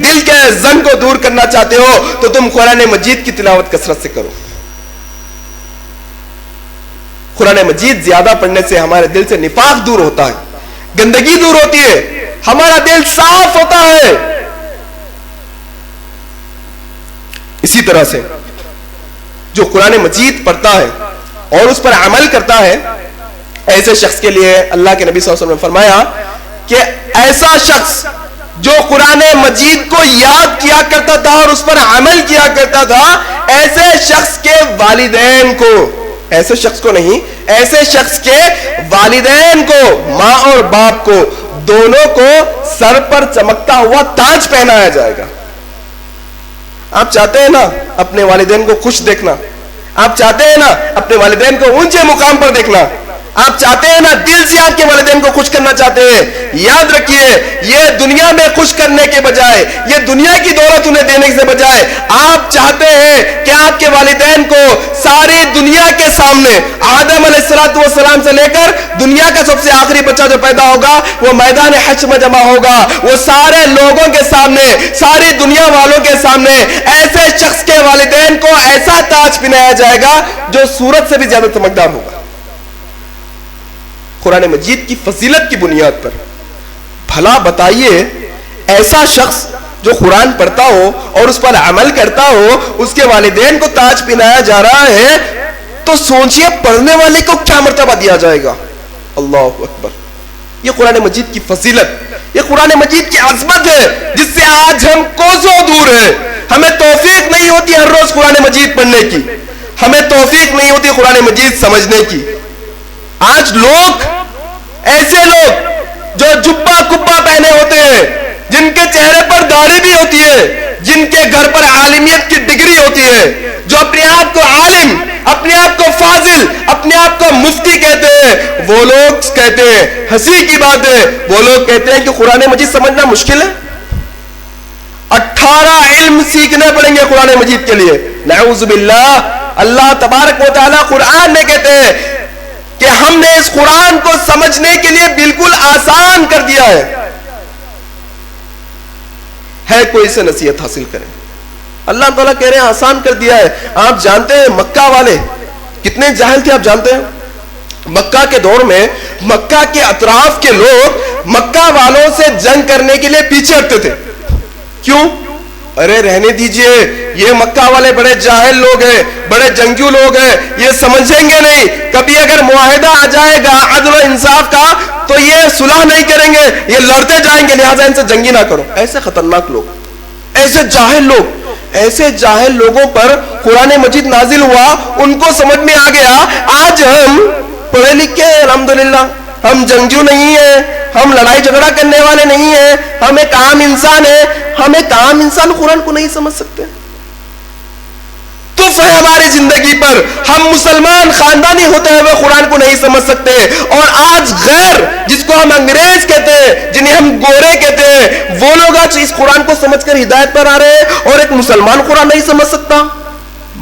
دل کے زنگ کو دور کرنا چاہتے ہو تو تم قرآن مجید کی تلاوت کثرت سے کرو۔ قرآن مجید زیادہ پڑھنے سے ہمارے دل سے نفاق دور ہوتا ہے، گندگی دور ہوتی ہے، ہمارا دل صاف ہوتا ہے۔ اسی طرح سے جو قرآن مجید پڑھتا ہے اور اس پر عمل کرتا ہے، ایسے شخص کے لیے اللہ کے نبی صلی اللہ علیہ وسلم نے فرمایا کہ ایسا شخص جو قرآن مجید کو یاد کیا کرتا تھا اور اس پر عمل کیا کرتا تھا، ایسے شخص کے والدین کو، ایسے شخص کو نہیں، ایسے شخص کے والدین کو، ماں اور باپ کو، دونوں کو سر پر چمکتا ہوا تاج پہنایا جائے گا۔ آپ چاہتے ہیں نا اپنے والدین کو خوش دیکھنا، آپ چاہتے ہیں نا اپنے والدین کو اونچے مقام پر دیکھنا، آپ چاہتے ہیں نا دل سے آپ کے والدین کو خوش کرنا چاہتے ہیں، یاد رکھیے یہ دنیا میں خوش کرنے کے بجائے، یہ دنیا کی دولت انہیں دینے سے بجائے، آپ چاہتے ہیں کہ آپ کے والدین کو ساری دنیا کے سامنے، آدم علیہ السلام سے لے کر دنیا کا سب سے آخری بچہ جو پیدا ہوگا وہ میدان حشر میں جمع ہوگا، وہ سارے لوگوں کے سامنے، ساری دنیا والوں کے سامنے ایسے شخص کے والدین کو ایسا تاج پہنایا جائے گا جو سورج سے بھی زیادہ چمکدار ہوگا۔ قرآن مجید کی فضیلت کی بنیاد پر بھلا بتائیے، ایسا شخص جو قرآن پڑھتا ہو اور اس پر عمل کرتا ہو، اس کے والدین کو تاج پہنایا جا رہا ہے، تو سوچئے پڑھنے والے کو کیا مرتبہ دیا جائے گا۔ اللہ اکبر! یہ قرآن مجید کی فضیلت، یہ قرآن مجید کی عظمت ہے جس سے آج ہم کوسوں دور ہیں۔ ہمیں توفیق نہیں ہوتی ہر روز قرآن مجید پڑھنے کی، ہمیں توفیق نہیں ہوتی قرآن مجید سمجھنے کی۔ آج لوگ، ایسے لوگ جو جبہ کبہ پہنے ہوتے ہیں، جن کے چہرے پر داڑھی بھی ہوتی ہے، جن کے گھر پر عالمیت کی ڈگری ہوتی ہے، جو اپنے آپ کو عالم، اپنے آپ کو فاضل، اپنے آپ کو مفتی کہتے ہیں، وہ لوگ کہتے ہیں، ہنسی کی بات ہے، وہ لوگ کہتے ہیں کہ قرآن مجید سمجھنا مشکل ہے، 18 علم سیکھنے پڑیں گے قرآن مجید کے لیے۔ نعوذ باللہ! اللہ تبارک و تعالی قرآن میں کہتے ہیں کہ ہم نے اس قرآن کو سمجھنے کے لیے بالکل آسان کر دیا ہے کوئی سے نصیحت حاصل کرے۔ اللہ تعالیٰ کہہ رہے ہیں آسان کر دیا ہے۔ آپ جانتے ہیں مکہ والے کتنے جاہل تھے؟ آپ جانتے ہیں مکہ کے دور میں مکہ کے اطراف کے لوگ مکہ والوں سے جنگ کرنے کے لیے پیچھے ہٹتے تھے۔ کیوں؟ ارے رہنے دیجئے، یہ مکہ والے بڑے جاہل لوگ ہیں، بڑے جنگجو لوگ ہیں، یہ سمجھیں گے نہیں، کبھی اگر معاہدہ آ جائے گا عدل و انصاف کا تو یہ صلح نہیں کریں گے، یہ لڑتے جائیں گے، لہٰذا ان سے جنگی نہ کرو۔ ایسے خطرناک لوگ، ایسے جاہل لوگ، ایسے جاہل لوگوں پر قرآن مجید نازل ہوا، ان کو سمجھ میں آ گیا آج ہم پڑھے لکھے ہیں، الحمدللہ، ہم جنگجو نہیں ہیں، ہم لڑائی جھگڑا کرنے والے نہیں ہیں، ہم ایک عام انسان ہیں، ہم ایک عام انسان قرآن کو نہیں سمجھ سکتے۔ تف ہے ہماری زندگی پر، ہم مسلمان خاندانی ہوتے ہوئے قرآن کو نہیں سمجھ سکتے، اور آج غیر، جس کو ہم انگریز کہتے ہیں، جنہیں ہم گورے کہتے ہیں، وہ لوگ آج اس قرآن کو سمجھ کر ہدایت پر آ رہے ہیں، اور ایک مسلمان قرآن نہیں سمجھ سکتا۔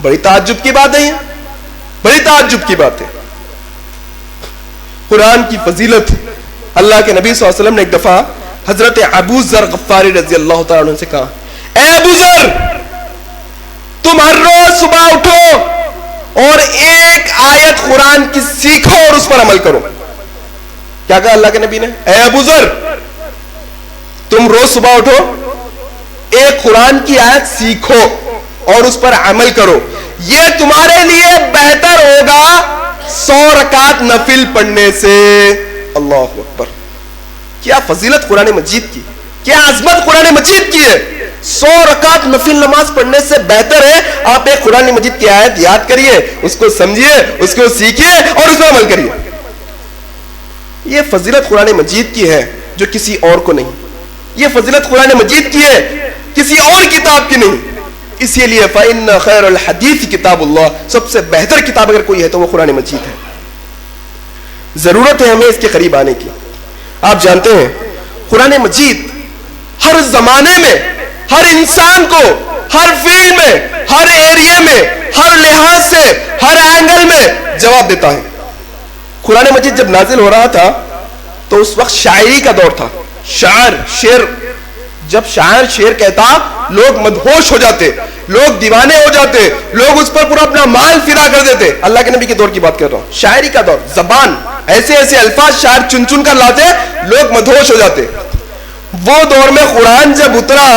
بڑی تعجب کی بات ہے، یہ بڑی تعجب کی بات ہے۔ قرآن کی فضیلت، اللہ کے نبی صلی اللہ علیہ وسلم نے ایک دفعہ حضرت ابو ذر غفاری رضی اللہ تعالیٰ عنہ سے کہا، اے ابو ذر، تم ہر روز صبح اٹھو اور ایک آیت قرآن کی سیکھو اور اس پر عمل کرو۔ کیا کہا اللہ کے نبی نے؟ اے ابو ذر، تم روز صبح اٹھو، ایک قرآن کی آیت سیکھو اور اس پر عمل کرو، یہ تمہارے لیے بہتر ہوگا 100 رکعت نفل پڑھنے سے۔ اللہ اکبر! کیا فضیلت قرآن مجید کی، کیا عظمت قرآن مجید کی ہے۔ 100 رکعت نفل نماز پڑھنے سے بہتر ہے آپ ایک قرآن مجید کی آیت یاد کریے، اس کو سمجھیے، اس کو سیکھیے اور اس پر عمل کریے۔ یہ فضیلت قرآن مجید کی ہے جو کسی اور کو نہیں، یہ فضیلت قرآن مجید کی ہے کسی اور کتاب کی نہیں۔ اسی لیے فَإِنَّ خَيْرَ الْحَدِيثِ کتاب اللہ، سب سے بہتر کتاب اگر کوئی ہے تو وہ قرآن مجید ہے۔ ضرورت ہے ہمیں اس کے قریب آنے کی۔ آپ جانتے ہیں قرآن مجید ہر زمانے میں، ہر انسان کو، ہر فیلڈ میں، ہر ایریے میں، ہر لحاظ سے، ہر اینگل میں جواب دیتا ہے۔ قرآن مجید جب نازل ہو رہا تھا تو اس وقت شاعری کا دور تھا. شعر جب شاعر شعر کہتا لوگ مدہوش ہو جاتے, لوگ دیوانے ہو جاتے, لوگ اس پر پورا اپنا مال فدا کر دیتے. اللہ کے نبی کے دور کی بات کر رہا ہوں, شاعری کا دور, زبان ایسے ایسے الفاظ شاعر چن چن کر لاتے, لوگ مدہوش ہو جاتے. وہ دور میں قرآن جب اترا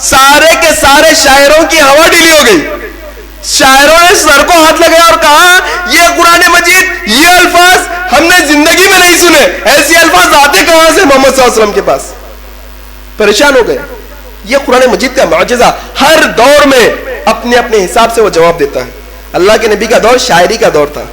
سارے کے سارے شاعروں کی ہوا ڈھیلی ہو گئی. شاعروں نے سر کو ہاتھ لگایا اور کہا یہ قرآن مجید, یہ الفاظ ہم نے زندگی میں نہیں سنے, ایسے الفاظ آتے کہاں سے محمد صلی اللہ علیہ وسلم کے پاس. پریشان ہو گئے. یہ قرآن مجید کا معجزہ, ہر دور میں اپنے اپنے حساب سے وہ جواب دیتا ہے. اللہ کے نبی کا دور شاعری کا دور تھا,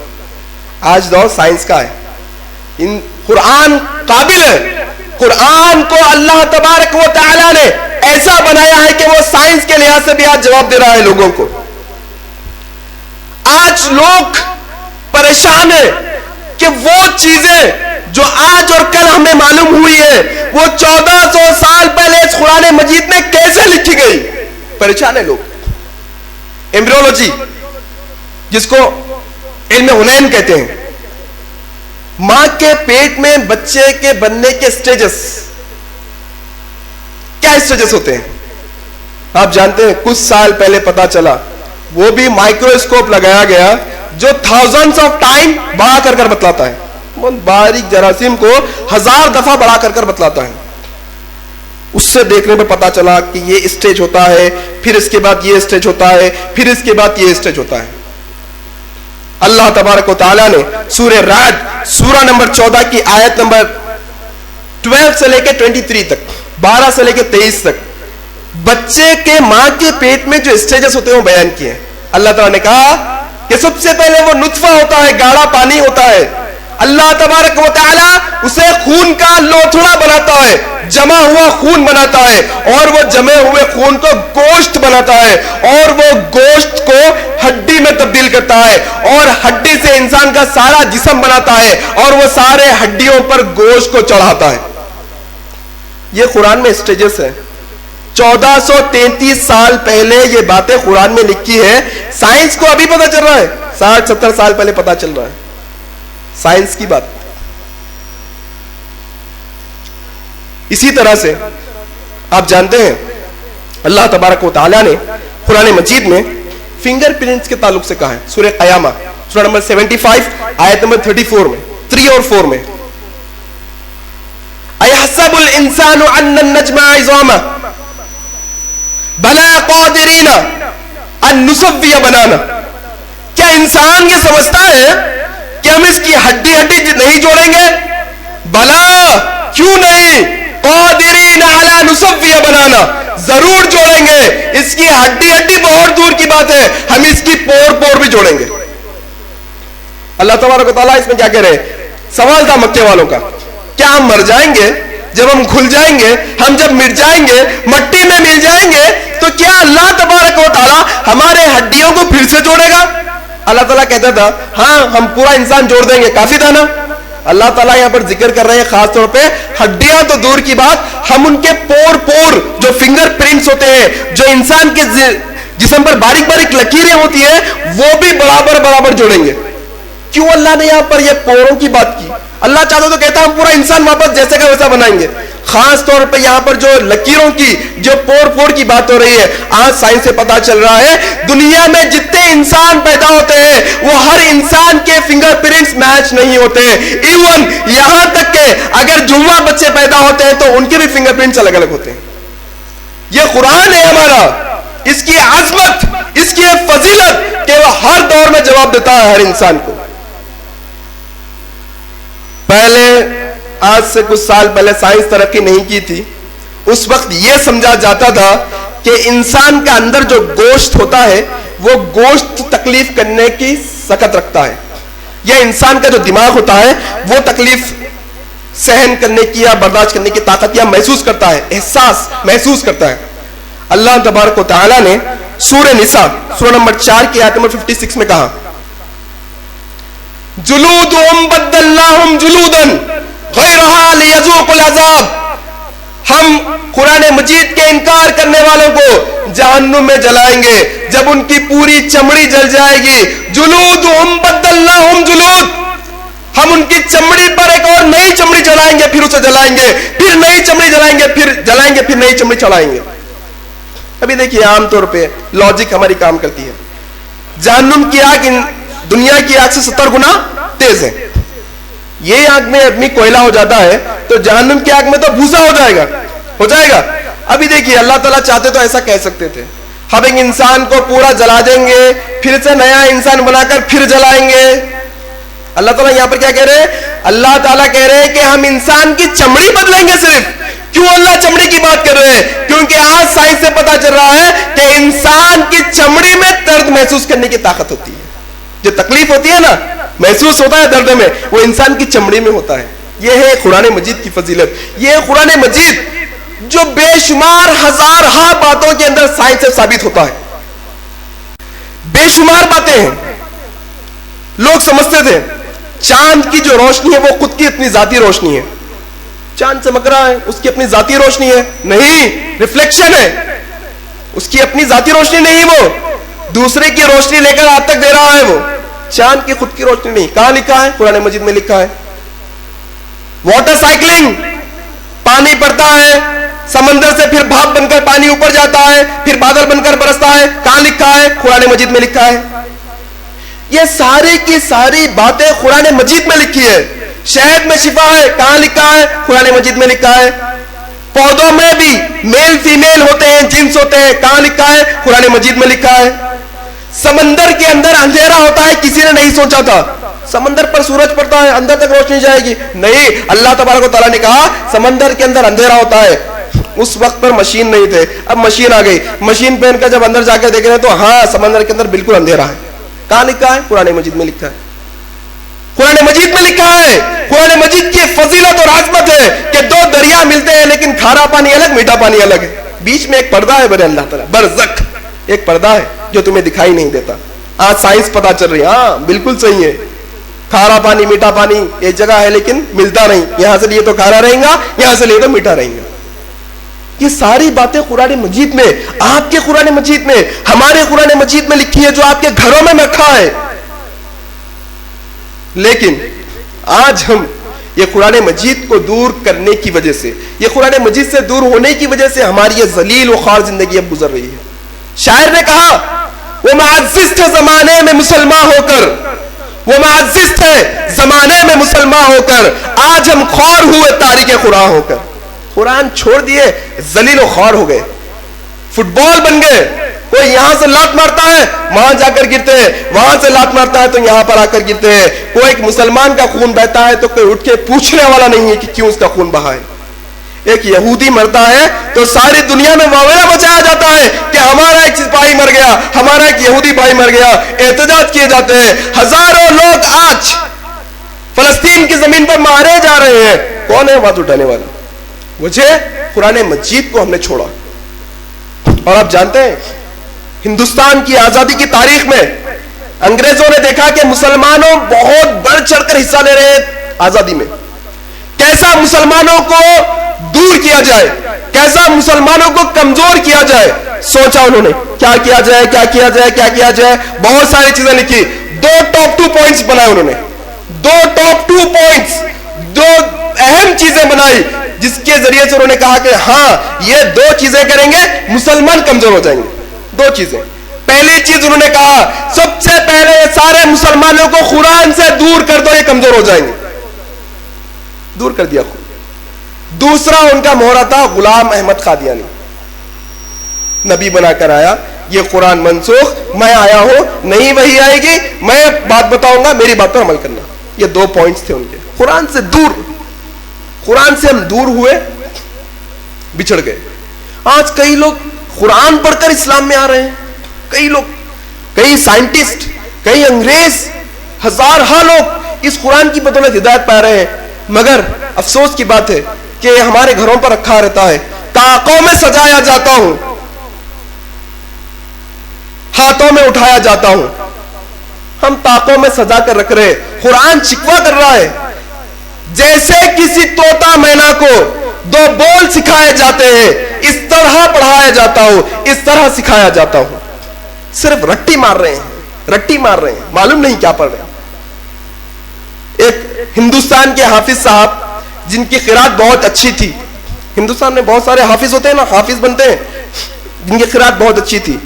آج دور سائنس کا ہے. قرآن قابل ہے, قرآن کو اللہ تبارک و تعالی نے ایسا بنایا ہے کہ وہ سائنس کے لحاظ سے بھی آج جواب دے رہا ہے لوگوں کو. آج لوگ پریشان ہیں کہ وہ چیزیں جو آج اور کل ہمیں معلوم ہوئی ہے وہ 1400 سال پہلے اس قرآن مجید میں کیسے لکھی گئی. پریشان ہیں لوگ. ایمبریولوجی جس کو علم حنین کہتے ہیں, ماں کے پیٹ میں بچے کے بننے کے سٹیجز, کیا سٹیجز ہوتے ہیں آپ جانتے ہیں؟ کچھ سال پہلے پتا چلا, وہ بھی مائکروسکوپ لگایا گیا جو thousands of ٹائم بڑھا کر بتلاتا ہے, باریک جراثیم کو 1000 دفعہ بڑھا کر بتلاتا ہے. اس سے دیکھنے پہ پتا چلا کہ یہ اسٹیج ہوتا ہے, پھر اس کے بعد یہ اسٹیج ہوتا ہے, پھر اس کے بعد یہ اسٹیج ہوتا ہے. اللہ تبارک و تعالیٰ نے سورہ رعد سورہ نمبر 14 کی آیت نمبر 12 سے لے کے 23 تک, 12 سے لے کے 23 تک بچے کے ماں کے پیٹ میں جو اسٹیجز ہوتے ہیں وہ بیان کیے. اللہ تعالیٰ نے کہا کہ سب سے پہلے وہ نطفہ ہوتا ہے, گاڑھا پانی ہوتا ہے. اللہ تبارک و تعالیٰ اسے خون کا لوتھڑا بناتا ہے, جمع ہوا خون بناتا ہے, اور وہ جمے ہوئے خون کو گوشت بناتا ہے, اور وہ گوشت کو ہڈی میں تبدیل کرتا ہے, اور ہڈی سے انسان کا سارا جسم بناتا ہے, اور وہ سارے ہڈیوں پر گوشت کو چڑھاتا ہے. یہ قرآن میں اسٹیجز ہے. 1433 سال پہلے یہ باتیں قرآن میں لکھی ہے. سائنس کو ابھی پتا چل رہا ہے, 60-70 سال پہلے پتا چل رہا ہے سائنس کی بات. اسی طرح سے آپ جانتے ہیں اللہ تبارک و تعالیٰ نے قرآن مجید میں فنگر پرنٹس کے تعلق سے کہا ہے. سورہ قیامہ سورہ نمبر 75 آیت نمبر 34 میں, 3 اور 4 میں, اَيَحْسَبُ الْإِنسَانُ أَنَّ النَّجْمَ عِظَامًا بَلَا قَادِرِينَ أَن نُّسَوِّيَ بَنَانَهُ. کیا انسان یہ سمجھتا ہے کہ ہم اس کی ہڈی نہیں جوڑیں گے؟ بلا, کیوں نہیں, قادرین علی نسوی بنانا, ضرور جوڑیں گے. اس کی ہڈی بہت دور کی بات ہے, ہم اس کی پور بھی جوڑیں گے. اللہ تبارک و تعالیٰ اس میں کیا کہہ رہے ہیں؟ سوال تھا مکے والوں کا, کیا ہم مر جائیں گے؟ جب ہم کھل جائیں گے, ہم جب مٹ جائیں گے, مٹی میں مل جائیں گے, تو کیا اللہ تبارک و تعالیٰ ہمارے ہڈیوں کو پھر سے جوڑے گا؟ اللہ تعالیٰ کہتا تھا ہاں ہم پورا انسان جوڑ دیں گے, کافی تھا نا. اللہ تعالیٰ یہاں پر ذکر کر رہے ہیں خاص طور پہ ہڈیاں تو دور کی بات, ہم ان کے پور جو فنگر پرنٹس ہوتے ہیں, جو انسان کے جسم پر باریک باریک لکیریں ہوتی ہیں, وہ بھی برابر جوڑیں گے. کیوں اللہ نے یہاں پر یہ پوروں کی بات کی؟ اللہ چاہتا تو کہتا ہم پورا انسان واپس جیسے کا ویسا بنائیں گے. خاص طور پہ یہاں پر جو لکیروں کی, جو پور کی بات ہو رہی ہے, آج سائنس سے پتا چل رہا ہے دنیا میں جتنے انسان پیدا ہوتے ہیں وہ ہر انسان کے فنگر پرنٹس میچ نہیں ہوتے. ایون یہاں تک کہ اگر جمعہ بچے پیدا ہوتے ہیں تو ان کے بھی فنگر پرنٹس الگ الگ ہوتے ہیں. یہ قرآن ہے ہمارا, اس کی عظمت, اس کی فضیلت کہ وہ ہر دور میں جواب دیتا ہے ہر انسان کو. پہلے آج سے کچھ سال پہلے سائنس ترقی نہیں کی تھی, اس وقت یہ سمجھا جاتا تھا کہ انسان کا اندر جو گوشت ہوتا ہے وہ گوشت تکلیف کرنے کی سکت رکھتا ہے, یا انسان کا جو دماغ ہوتا ہے وہ تکلیف سہن کرنے کی یا برداشت کرنے کی طاقت یا محسوس کرتا ہے, احساس محسوس کرتا ہے. اللہ تبارک و تعالیٰ نے سورہ نساء سورہ نمبر 4 کی آیت نمبر 56 میں کہا جلودہم بدلناہم جلودا غیرہا لیذوقوا العذاب. ہم قرآن مجید کے انکار کرنے والوں کو جہنم میں جلائیں گے جب ان کی پوری چمڑی جل جائے گی. جلودہم بدلناہم جلود, ہم کی چمڑی پر ایک اور نئی چمڑی چڑھائیں گے, پھر اسے جلائیں گے, پھر نئی چمڑی جلائیں گے, پھر جلائیں گے, پھر نئی چمڑی چڑھائیں گے. ابھی دیکھیے عام طور پہ لاجک ہماری کام کرتی ہے. جہنم کی آگ دنیا کی آگ سے 70 گنا تیز ہے. یہ آگ میں آدمی کوئلہ ہو جاتا ہے تو جہنم کی آگ میں تو بھوسا ہو جائے گا. ابھی دیکھیے اللہ تعالیٰ چاہتے تو ایسا کہہ سکتے تھے, ہم ایک انسان کو پورا جلا دیں گے, پھر سے نیا انسان بنا کر پھر جلائیں گے. اللہ تعالیٰ یہاں پر کیا کہہ رہے ہیں؟ اللہ تعالیٰ کہہ رہے ہیں کہ ہم انسان کی چمڑی بدلیں گے صرف. کیوں اللہ چمڑی کی بات کر رہے ہیں؟ کیونکہ آج سائنس سے پتا چل رہا ہے کہ انسان کی چمڑی میں درد محسوس کرنے کی طاقت ہوتی ہے. جو تکلیف ہوتی ہے نا, محسوس ہوتا ہے درد میں, وہ انسان کی چمڑی میں ہوتا ہے. یہ ہے قرآن مجید کی فضیلت. یہ قرآن مجید جو بے شمار ہزارہا باتوں کے اندر سائنس سے ثابت ہوتا ہے. بے شمار باتیں ہیں. لوگ سمجھتے تھے چاند کی جو روشنی ہے وہ خود کی اپنی ذاتی روشنی ہے. چاند چمک رہا ہے, اس کی اپنی ذاتی روشنی ہے؟ نہیں, ریفلیکشن ہے. اس کی اپنی ذاتی روشنی نہیں, وہ دوسرے کی روشنی لے کر آپ تک دے رہا ہے. وہ چاند کی خود کی روشنی نہیں. کہاں لکھا ہے؟ قرآن مجید میں لکھا ہے. واٹر سائیکلنگ, پانی پڑتا ہے سمندر سے, پھر بھاپ بن کر پانی اوپر جاتا ہے, پھر بادل بن کر برستا ہے. کہاں لکھا ہے؟ قرآن مجید میں لکھا ہے. یہ ساری کی ساری باتیں قرآن مجید میں لکھی ہے. شہد میں شفا ہے, کہاں لکھا ہے؟ قرآن مجید میں لکھا ہے. پودوں میں بھی میل فیمیل ہوتے ہیں, جنس ہوتے ہیں, کہاں لکھا ہے؟ قرآن مجید میں لکھا ہے. سمندر کے اندر اندھیرا ہوتا ہے, کسی نے نہیں سوچا تھا. سمندر پر سورج پڑتا ہے, اندر تک روشنی جائے گی. نہیں, اللہ تبارک و تعالیٰ نے کہا سمندر کے اندر اندھیرا ہوتا ہے. اس وقت پر مشین نہیں تھے, اب مشین آ گئی. مشین پہن کر جب اندر جا کے دیکھ رہے ہیں تو ہاں سمندر کے اندر بالکل اندھیرا ہے. کہاں لکھا ہے؟ قرآن مجید میں لکھا ہے. قرآن مجید میں لکھا ہے. قرآن مجید کی فضیلت اور عظمت ہے کہ دو دریا ملتے ہیں لیکن کھارا پانی الگ, میٹھا پانی الگ ہے. بیچ میں ایک پردہ ہے, بڑے اللہ تعالیٰ, برزخ ایک پردہ ہے جو تمہیں دکھائی نہیں دیتا. آج سائنس پتا چل رہی ہے, ہاں بالکل صحیح ہے. کھارا پانی میٹھا پانی ایک جگہ ہے لیکن ملتا نہیں. یہاں سے لیے تو کھارا رہیں گا, یہاں سے لیے تو میٹھا رہیں گا. یہ ساری باتیں قرآن مجید میں, آپ کے قرآن مجید میں, ہمارے قرآن مجید میں لکھی ہے, جو آپ کے گھروں میں رکھا ہے. لیکن آج ہم یہ قرآن مجید کو دور کرنے کی وجہ سے, یہ قرآن مجید سے دور ہونے کی وجہ سے ہماری یہ ذلیل و خوار زندگی اب گزر رہی ہے. شاعر نے کہا وہ معزز تھے زمانے میں مسلمان ہو کر, وہ معزز تھے زمانے میں مسلمان ہو کر, آج ہم خوار ہوئے تاریخ قرآن ہو کر. قرآن چھوڑ دیے, ذلیل و خوار ہو گئے, فٹ بال بن گئے. کوئی یہاں سے لات مارتا ہے وہاں جا کر گرتے ہیں, وہاں سے لات مارتا ہے تو یہاں پر آ کر گرتے ہیں. کوئی ایک مسلمان کا خون بہتا ہے تو کوئی اٹھ کے پوچھنے والا نہیں ہے کہ کیوں اس کا خون بہا ہے. ایک یہودی مرتا ہے تو ساری دنیا میں واویلا مچایا جاتا ہے کہ ہمارا ایک سپاہی مر گیا, ہمارا ایک یہودی بھائی مر گیا. احتجاج کیے جاتے ہیں. ہزاروں لوگ آج فلسطین کی زمین پر مارے جا رہے ہیں. کون ہے بات اٹھانے والا؟ وجہ قرآن مجید کو ہم نے چھوڑا. اور آپ جانتے ہیں ہندوستان کی آزادی کی تاریخ میں انگریزوں نے دیکھا کہ مسلمانوں بہت بڑھ چڑھ کر حصہ لے رہے ہیں آزادی میں. کیسا مسلمانوں کو دور کیا جائے, کیسا مسلمانوں کو کمزور کیا جائے, سوچا انہوں نے کیا کیا جائے, کیا کیا جائے, کیا کیا جائے. بہت ساری چیزیں لکھی. 2 ٹاپ 2 پوائنٹس بنائے انہوں نے. 2 ٹاپ 2 پوائنٹس, 2 اہم چیزیں بنائی جس کے ذریعے سے انہوں نے کہا کہ ہاں یہ 2 چیزیں کریں گے مسلمان کمزور ہو جائیں گے. 2 چیزیں. پہلی چیز انہوں نے کہا سب سے پہلے سارے مسلمانوں کو قرآن سے دور کر دو, یہ کمزور ہو جائیں گے. دور کر دیا. دوسرا ان کا مہرہ تھا غلام احمد قادیانی, نبی بنا کر آیا, یہ قرآن منسوخ, میں آیا ہوں, نہیں وہی آئے گی, میں بات بتاؤں گا, میری بات پر عمل کرنا. یہ 2 پوائنٹس تھے ان کے. قرآن سے دور, قرآن سے ہم دور ہوئے, بچھڑ گئے. آج کئی لوگ قرآن پڑھ کر اسلام میں آ رہے ہیں. کئی لوگ, کئی سائنٹسٹ, کئی انگریز, ہزارہا لوگ اس قرآن کی بدولت ہدایت پا رہے ہیں. مگر افسوس کی بات ہے کہ ہمارے گھروں پر رکھا رہتا ہے. طاقوں میں سجایا جاتا ہوں, ہاتھوں میں اٹھایا جاتا ہوں. ہم طاقوں میں سجا کر رکھ رہے. قرآن شکوہ کر رہا ہے جیسے کسی طوطا مینا کو 2 بول سکھائے جاتے ہیں, اس طرح پڑھایا جاتا ہوں, اس طرح سکھایا جاتا ہوں. صرف رٹی مار رہے ہیں, رٹی مار رہے ہیں, معلوم نہیں کیا پڑھ رہے ہیں. ایک ہندوستان کے حافظ صاحب جن کی قرات بہت اچھی تھی. ہندوستان میں بہت سارے حافظ ہوتے ہیں نا, حافظ بنتے ہیں جن کی قرات بہت اچھی تھی.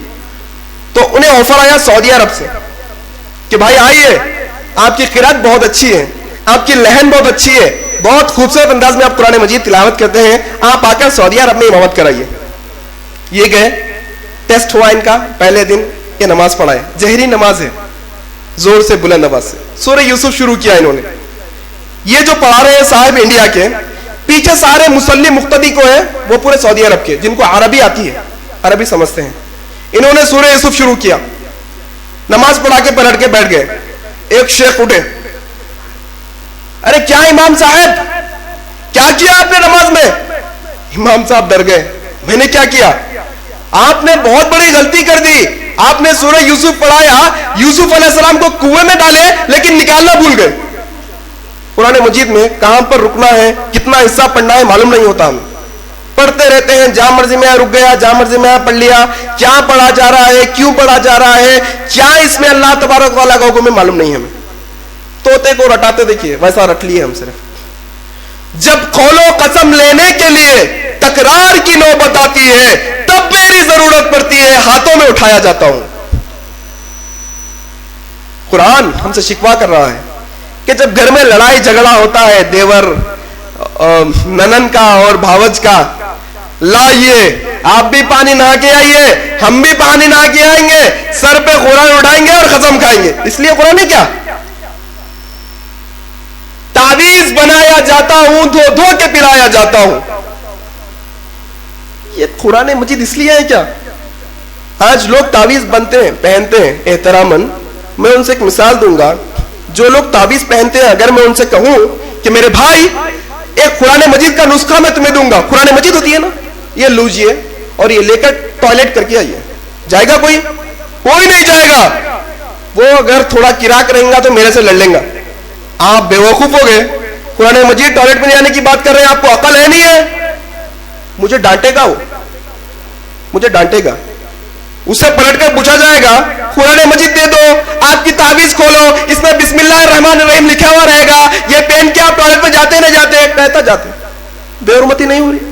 تو انہیں آفر آیا سعودی عرب سے کہ بھائی آئیے, آپ کی قرات بہت اچھی ہے, آپ کی لہن بہت اچھی ہے, بہت خوبصورت انداز میں آپ قرآن مجید تلاوت کرتے ہیں, آپ آ کر سعودی عرب میں امامت کرائیے. یہ گئے, ٹیسٹ ہوا ان کا پہلے دن, یہ نماز پڑھائے, جہری نماز ہے, زور سے بلند آواز سے سورہ یوسف شروع کیا انہوں نے. یہ جو پڑھا رہے ہیں صاحب انڈیا کے, پیچھے سارے مصلی مقتدی کو ہیں وہ پورے سعودی عرب کے, جن کو عربی آتی ہے, عربی سمجھتے ہیں. انہوں نے سورہ یوسف شروع کیا, نماز پڑھا کے پلٹ کے بیٹھ گئے. ایک شیخ اٹھے, ارے کیا امام صاحب, کیا کیا آپ نے نماز میں؟ امام صاحب ڈر گئے, میں نے کیا کیا؟ آپ نے بہت بڑی غلطی کر دی, آپ نے سورہ یوسف پڑھایا, یوسف علیہ السلام کو کنویں میں ڈالے لیکن نکالنا بھول گئے. قرآن مجید میں کہاں پر رکنا ہے, کتنا حصہ پڑھنا ہے معلوم نہیں ہوتا, ہم پڑھتے رہتے ہیں, جہاں مرضی میں رک گیا, جہاں مرضی میں پڑھ لیا. کیا پڑھا جا رہا ہے, کیوں پڑھا جا رہا ہے, کیا اس میں اللہ تبارک تعالیٰ کا حکم ہے معلوم نہیں ہمیں. طوطے کو رٹاتے دیکھیے, ویسا رٹ لیے ہم صرف. جب قول و قسم لینے کے لیے تکرار کی نوبت آتی ہے تب میری ضرورت پڑتی ہے, ہاتھوں میں اٹھایا جاتا ہوں. قرآن ہم سے شکوا کر رہا ہے کہ جب گھر میں لڑائی جھگڑا ہوتا ہے دیور ننن کا اور بھاوج کا, لائیے آپ بھی پانی نہا کے آئیے, ہم بھی پانی نہا کے آئیں گے, سر پہ قرآن اٹھائیں گے اور قسم کھائیں گے. اس لیے قرآن ہے کیا, تعویذ بنایا جاتا ہوں, دھو دھو کے پلایا جاتا ہوں. یہ قرآن مجید اس لیے ہے کیا؟ آج لوگ تعویذ بنتے ہیں, پہنتے ہیں احتراماً. میں ان سے ایک مثال دوں گا, جو لوگ تعویذ پہنتے ہیں, اگر میں ان سے کہوں کہ میرے بھائی ایک قرآن مجید کا نسخہ میں تمہیں دوں گا, قرآن مجید ہوتی ہے نا, یہ لوجیے اور یہ لے کر ٹوائلٹ کر کے آئیے, جائے گا کوئی؟ کوئی نہیں جائے گا. وہ اگر تھوڑا کراک رہیں گا تو میرے سے لڑ لیں گا. آپ بے وقوف ہو گئے, قرآن مجید ٹوائلٹ میں جانے کی بات کر رہے ہیں, آپ کو عقل ہے نہیں ہے؟ مجھے ڈانٹے گا, وہ مجھے ڈانٹے گا. اس سے پلٹ کر پوچھا جائے گا قرآن مجید دے دو, آپ کی تعویذ کھولو, اس میں بسم اللہ الرحمن الرحیم لکھا ہوا رہے گا, یہ پہن کے آپ ٹوائلٹ میں جاتے نہ جاتے, کہتا جاتے. بے حرمتی نہیں ہو رہی؟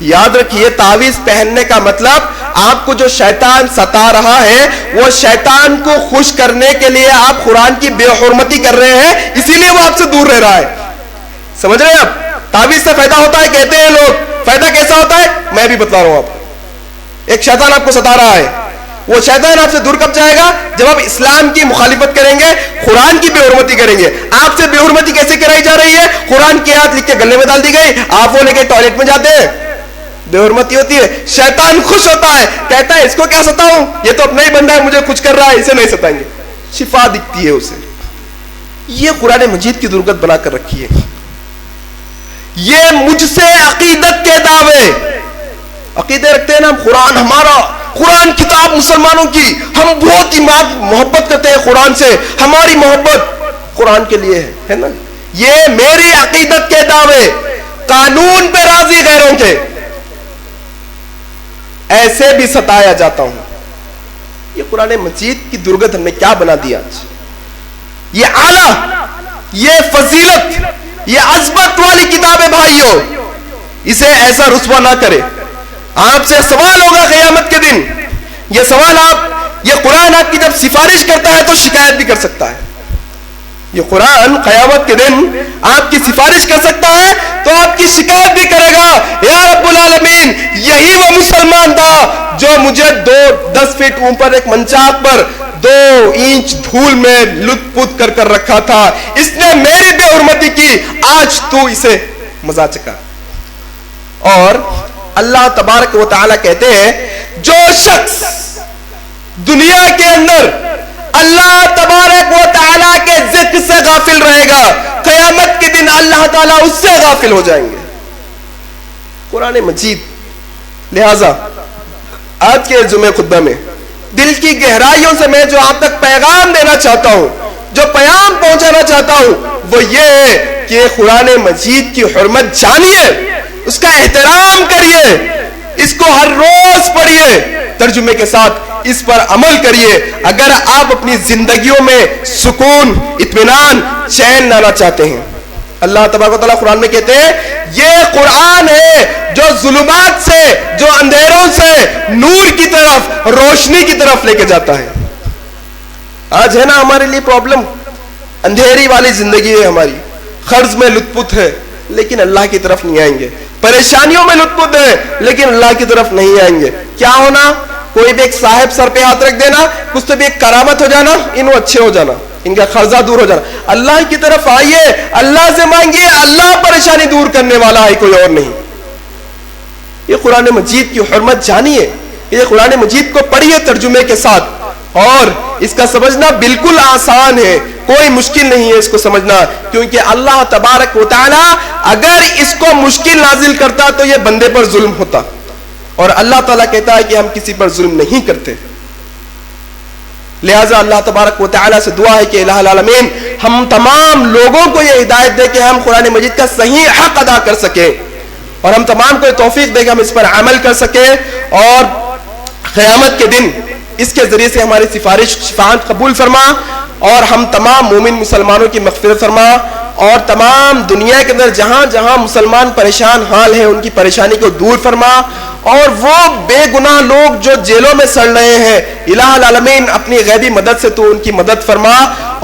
یاد رکھیے, تعویذ پہننے کا مطلب آپ کو جو شیطان ستا رہا ہے وہ شیطان کو خوش کرنے کے لیے آپ قرآن کی بے حرمتی کر رہے ہیں, اسی لیے وہ آپ سے دور رہ رہا ہے. سمجھ رہے ہیں آپ؟ تعویذ سے فائدہ ہوتا ہے کہتے ہیں لوگ, فائدہ کیسا ہوتا ہے میں بھی بتلا رہا ہوں آپ. ایک شیطان آپ کو ستا رہا ہے, وہ شیطان آپ سے دور کب جائے گا؟ جب آپ اسلام کی مخالفت کریں گے, قرآن کی بے حرمتی کریں گے. آپ سے بے حرمتی کیسے کرائی جا رہی ہے؟ قرآن کی آیت لکھ کے گلے میں ڈال دی گئی, آپ وہ لے کے ٹوائلٹ میں جاتے ہیں, بے حرمتی ہوتی ہے. شیطان خوش ہوتا ہے, کہتا ہے اس کو کیا ستاؤں, یہ تو اپنا ہی بندہ ہے, مجھے کچھ کر رہا ہے, اسے نہیں ستائیں گے. شفا دکھتی ہے اسے. یہ قرآن مجید کی درگت بنا کر رکھی ہے. یہ مجھ سے عقیدت کے دعوے, عقیدے رکھتے ہیں نا ہم, قرآن ہمارا, قرآن کتاب مسلمانوں کی, ہم بہت ہی محبت کرتے ہیں قرآن سے, ہماری محبت قرآن کے لیے ہے نا. یہ میری عقیدت کے دعوے, قانون پہ راضی غیروں کے, ایسے بھی ستایا جاتا ہوں. یہ قرآن مجید کی درگت ہم نے کیا بنا دیا آج. یہ اعلیٰ, یہ فضیلت, یہ عظمت والی کتاب ہے بھائیوں, اسے ایسا رسوا نہ کرے. آپ سے سوال ہوگا قیامت کے دن, یہ سوال آپ, یہ قرآن آپ کی جب سفارش کرتا ہے تو شکایت بھی کر سکتا ہے. یہ قرآن قیامت کے دن آپ کی سفارش کر سکتا ہے تو آپ کی شکایت بھی کرے گا. یا رب العالمین, یہی وہ مسلمان تھا جو مجھے 10 فٹ اوپر ایک منچاک پر 2 انچ دھول میں لت پت کر کر رکھا تھا, اس نے میری بے حرمتی کی, آج تو اسے مزہ چکا. اور اللہ تبارک و تعالیٰ کہتے ہیں جو شخص دنیا کے اندر اللہ تبارک و تعالیٰ کے ذکر سے غافل رہے گا, قیامت کے دن اللہ تعالیٰ اس سے غافل ہو جائیں گے. قرآن مجید. لہذا آج کے جمعہ خطبہ میں دل کی گہرائیوں سے میں جو آپ تک پیغام دینا چاہتا ہوں, جو پیام پہنچانا چاہتا ہوں, وہ یہ ہے کہ قرآن مجید کی حرمت جانیے, اس کا احترام کریے, اس کو ہر روز پڑھیے, ترجمے کے ساتھ اس پر عمل کریے اگر آپ اپنی زندگیوں میں سکون، اطمینان، چین لانا چاہتے ہیں۔ اللہ تبارک و تعالیٰ قرآن میں کہتے ہیں یہ قرآن ہے جو ظلمات سے، جو اندھیروں سے نور کی طرف، روشنی کی طرف لے کے جاتا ہے۔ آج ہے نا ہمارے لیے پرابلم، اندھیری والی زندگی ہے ہماری، قرض میں لطف ہے لیکن اللہ کی طرف نہیں آئیں گے، پریشانیوں میں لطف ہے لیکن اللہ کی طرف نہیں آئیں گے۔ کیا ہونا؟ کوئی بھی ایک صاحب سر پہ ہاتھ رکھ دینا، کچھ تو بھی ایک کرامت ہو جانا، انہوں اچھے ہو جانا، ان کا قرضہ دور ہو جانا۔ اللہ کی طرف آئیے، اللہ سے مانگیے، اللہ پریشانی دور کرنے والا ہے، کوئی اور نہیں۔ یہ قرآن مجید کی حرمت جانیے، یہ قرآن مجید کو پڑھیے ترجمے کے ساتھ، اور اس کا سمجھنا بالکل آسان ہے، کوئی مشکل نہیں ہے اس کو سمجھنا، کیونکہ اللہ تبارک و تعالی اگر اس کو مشکل نازل کرتا تو یہ بندے پر ظلم ہوتا، اور اللہ تعالیٰ کہتا ہے کہ ہم کسی پر ظلم نہیں کرتے۔ لہٰذا اللہ تبارک و تعالیٰ سے دعا ہے کہ الہ العالمین ہم تمام لوگوں کو یہ ہدایت دے کہ ہم قرآن مجید کا صحیح حق ادا کر سکیں، اور ہم تمام کو یہ توفیق دے کہ ہم اس پر عمل کر سکیں، اور قیامت کے دن اس کے ذریعے سے ہماری شفاعت قبول فرما، اور ہم تمام مومن مسلمانوں کی مغفرت فرما، اور تمام دنیا کے اندر جہاں جہاں مسلمان پریشان حال ہیں ان کی پریشانی کو دور فرما، اور وہ بے گناہ لوگ جو جیلوں میں سڑ رہے ہیں الہ العالمین اپنی غیبی مدد سے تو ان کی مدد فرما،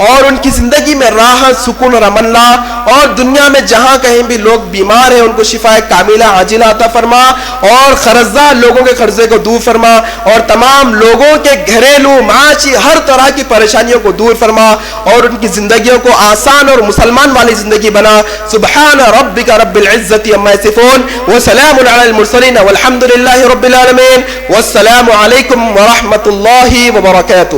اور ان کی زندگی میں راحت، سکون اور امن لا، اور دنیا میں جہاں کہیں بھی لوگ بیمار ہیں ان کو شفا کاملہ عاجلہ عطا فرما، اور قرضہ لوگوں کے قرضے کو دور فرما، اور تمام لوگوں کے گھریلو معاشی ہر طرح کی پریشانیوں کو دور فرما، اور ان کی زندگیوں کو آسان اور مسلمان والی زندگی بنا۔ سبحان ربک رب العزت عما یصفون وسلام علی المرسلین والحمد للہ رب العالمین، والسلام علیکم ورحمۃ اللہ وبرکاتہ۔